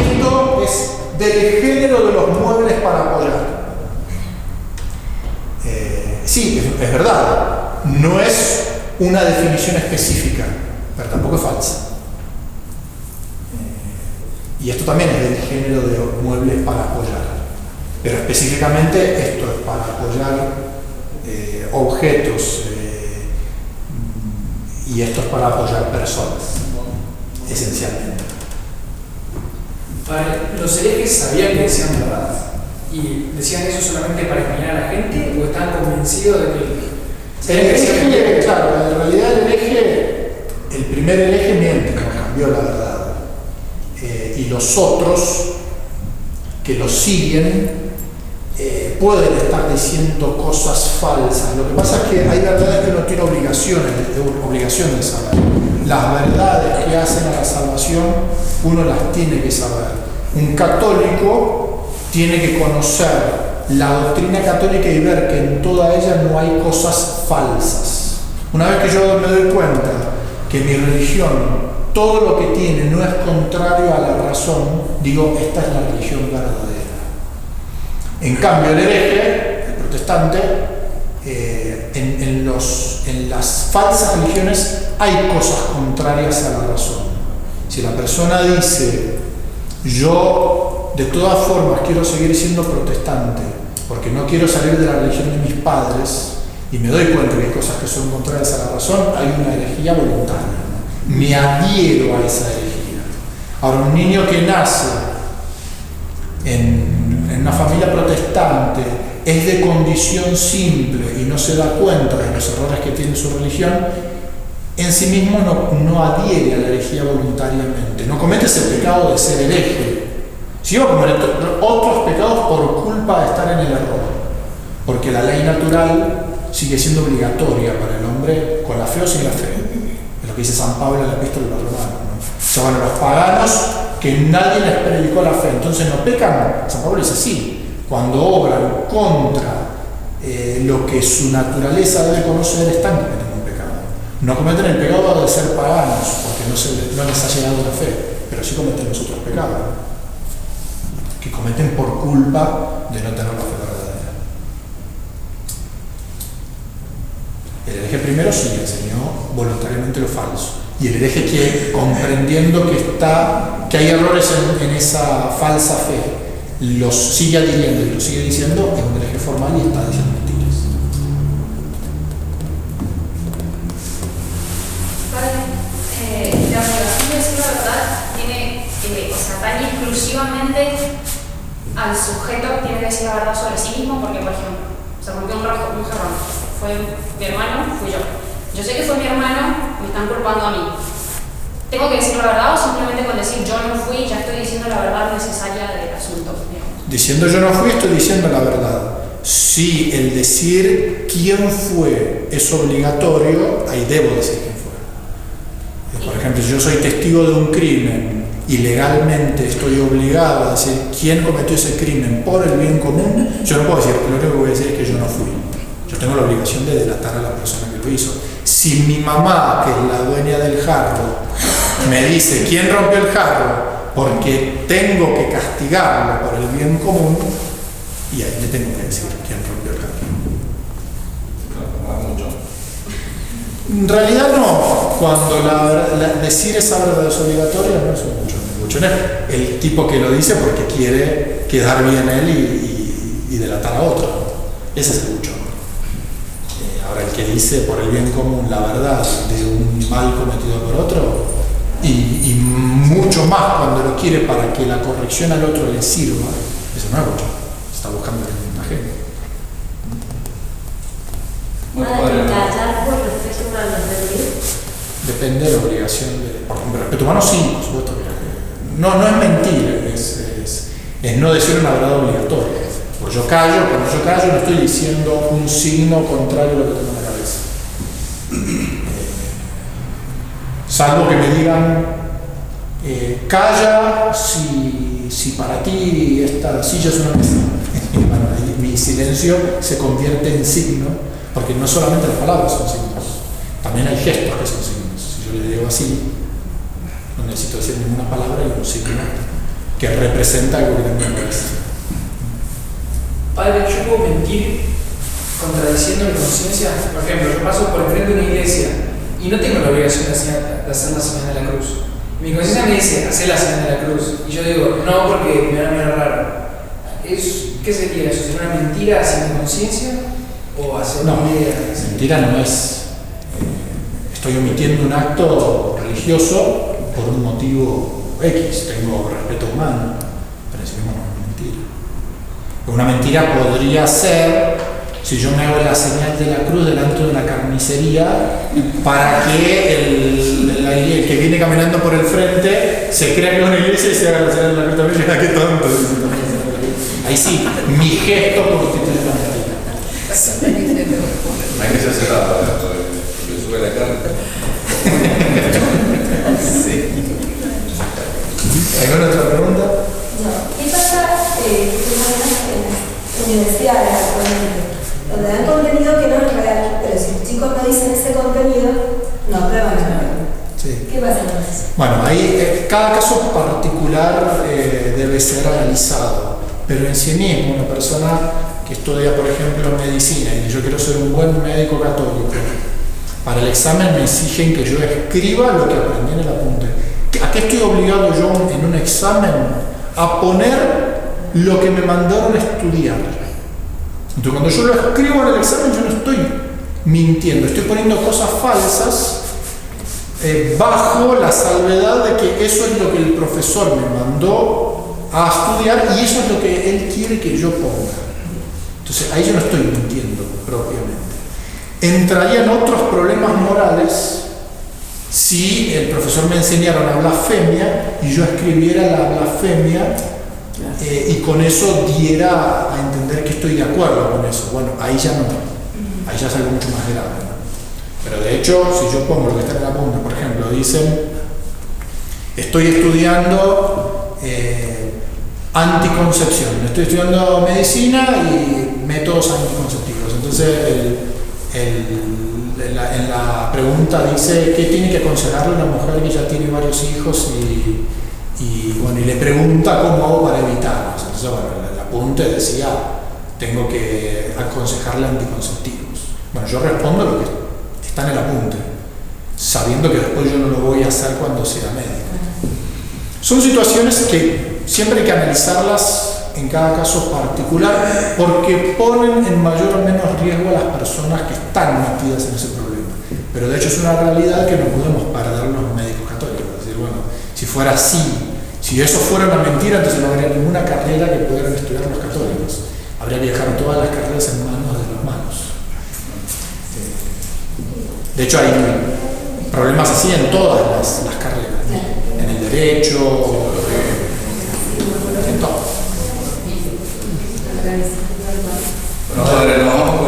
esto es del género de los muebles para apoyar. Sí, es verdad, no es una definición específica, pero tampoco es falsa. Y esto también es del género de muebles para apoyar, pero específicamente esto es para apoyar objetos, y esto es para apoyar personas, esencialmente. Los herejes sabían que decían verdad y decían eso solamente para engañar a la gente, o estaban convencidos de que el hereje, claro, en realidad el primer hereje miente, que cambió la verdad. Y los otros que lo siguen pueden estar diciendo cosas falsas. Lo que pasa es que hay verdades que uno tiene obligación de saber. Las verdades que hacen a la salvación uno las tiene que saber. Un católico tiene que conocer la doctrina católica y ver que en toda ella no hay cosas falsas. Una vez que yo me doy cuenta que mi religión todo lo que tiene no es contrario a la razón, digo, esta es la religión verdadera. En cambio, el hereje, el protestante, en las falsas religiones hay cosas contrarias a la razón. Si la persona dice, yo de todas formas quiero seguir siendo protestante porque no quiero salir de la religión de mis padres y me doy cuenta que hay cosas que son contrarias a la razón, hay una herejía voluntaria, ¿no? Me adhiero a esa herejía. Ahora, un niño que nace en una familia protestante, es de condición simple y no se da cuenta de los errores que tiene su religión, en sí mismo no adhiere a la herejía voluntariamente, no comete ese pecado de ser hereje. Si va a cometer otros pecados por culpa de estar en el error, porque la ley natural sigue siendo obligatoria para el hombre, con la fe o sin la fe. Es lo que dice San Pablo en la epístola a los romanos, ¿no? O sea, bueno, los paganos que nadie les predicó la fe, entonces no pecan. San Pablo dice sí, cuando obran contra lo que su naturaleza debe conocer, están cometiendo un pecado. No cometen el pecado de ser paganos, porque no les ha llegado la fe, pero sí cometen los otros pecados, que cometen por culpa de no tener la fe verdadera. El hereje primero sí enseñó voluntariamente lo falso, y el hereje que, comprendiendo que hay errores en esa falsa fe, los sigue adhiriendo y los sigue diciendo, es un hereje formal y está diciendo mentiras. Padre, la obligación de decir la verdad atañe exclusivamente al sujeto que tiene que decir la verdad sobre sí mismo, porque, por ejemplo, se rompió un jarrón, fue mi hermano, fui yo. Yo sé que fue mi hermano, me están culpando a mí. ¿Tengo que decir la verdad o simplemente con decir yo no fui, ya estoy diciendo la verdad necesaria del asunto? Digamos? Diciendo yo no fui, estoy diciendo la verdad. Si el decir quién fue es obligatorio, ahí debo decir quién fue. Por ejemplo, si yo soy testigo de un crimen y legalmente estoy obligado a decir quién cometió ese crimen por el bien común, yo no puedo decir, lo único que voy a decir es que yo no fui. Yo tengo la obligación de delatar a la persona que lo hizo. Si mi mamá, que es la dueña del jarro, me dice quién rompió el jarro porque tengo que castigarlo por el bien común, y ahí le tengo que decir quién rompió el jarro. En realidad no, cuando decir esa verdad es obligatoria no es un mucho. El tipo que lo dice porque quiere quedar bien él y delatar a otro. Ese es el mucho. Ahora, el que dice por el bien común la verdad de un mal cometido por otro, y mucho más cuando lo quiere para que la corrección al otro le sirva, eso no es mucho. Está buscando el bien ajeno. ¿Callar por respeto humano es mentir? Depende de la obligación por respeto humano, sí, por supuesto. No es mentir, es no decir una verdad obligatoria. Pues yo callo, cuando yo callo no estoy diciendo un signo contrario a lo que tengo en la cabeza. Salvo que me digan, calla si para ti esta silla es una mesa. Bueno, mi silencio se convierte en signo, porque no solamente las palabras son signos, también hay gestos que son signos. Si yo le digo así, no necesito decir ninguna palabra y un signo que representa algo que tengo en la cabeza. Padre, yo puedo mentir contradiciendo mi conciencia. Por ejemplo, yo paso por enfrente de una iglesia y no tengo la obligación de hacer la señal de la cruz. Mi conciencia me dice, hacer la señal de la cruz. Y yo digo, no, porque me van a mirar raro. ¿Qué sería eso? ¿Sería una mentira hacia mi conciencia? ¿O hacer una idea? Mentira no es. Estoy omitiendo un acto religioso por un motivo X. Tengo respeto humano, pero en sí mismo no es mentira. Una mentira podría ser si yo me hago la señal de la cruz delante de una carnicería para que el que viene caminando por el frente se crea que es una iglesia y se haga la señal de la cruz también. ¡Qué tonto! Ahí sí, mi gesto constituye una mentira. No hay que ser cerrado, porque sube la carne. Sí. ¿Alguna otra pregunta? No. ¿Qué pasa en universidades actualmente? Donde dan contenido que no es real, pero si los chicos no dicen ese contenido, no aprueban el contenido. Sí. ¿Qué pasa entonces? Bueno, ahí cada caso particular debe ser analizado, pero en sí mismo una persona que estudia, por ejemplo, medicina y yo quiero ser un buen médico católico, para el examen me exigen que yo escriba lo que aprendí en el apunte. ¿A qué estoy obligado yo en un examen? A poner lo que me mandaron a estudiar. Entonces, cuando yo lo escribo en el examen, yo no estoy mintiendo, estoy poniendo cosas falsas bajo la salvedad de que eso es lo que el profesor me mandó a estudiar y eso es lo que él quiere que yo ponga. Entonces, ahí yo no estoy mintiendo propiamente. Entrarían otros problemas morales si el profesor me enseñara una blasfemia y yo escribiera la blasfemia y con eso diera a entender que estoy de acuerdo con eso. Bueno, ahí ya no, ahí ya es algo mucho más grave, ¿no? Pero de hecho, si yo pongo lo que está en la punta, por ejemplo, dicen, estoy estudiando anticoncepción, estoy estudiando medicina y métodos anticonceptivos. Entonces, en la pregunta dice, ¿qué tiene que aconsejarle a una mujer que ya tiene varios hijos y le pregunta cómo hago para evitarlos? Entonces, bueno, el apunte decía, tengo que aconsejarle anticonceptivos. Bueno, yo respondo lo que está en el apunte, sabiendo que después yo no lo voy a hacer cuando sea médico. Son situaciones que siempre hay que analizarlas en cada caso particular porque ponen en mayor o menos riesgo a las personas que están metidas en ese problema. Pero de hecho es una realidad que no podemos perder los médicos católicos. Es decir, bueno, si fuera así, si eso fuera una mentira, entonces no habría ninguna carrera que pudieran estudiar los católicos. Habría que dejar todas las carreras en manos de los malos. De hecho hay problemas así en todas las carreras, ¿no? En el derecho, en todo. Bueno, padre, nos vamos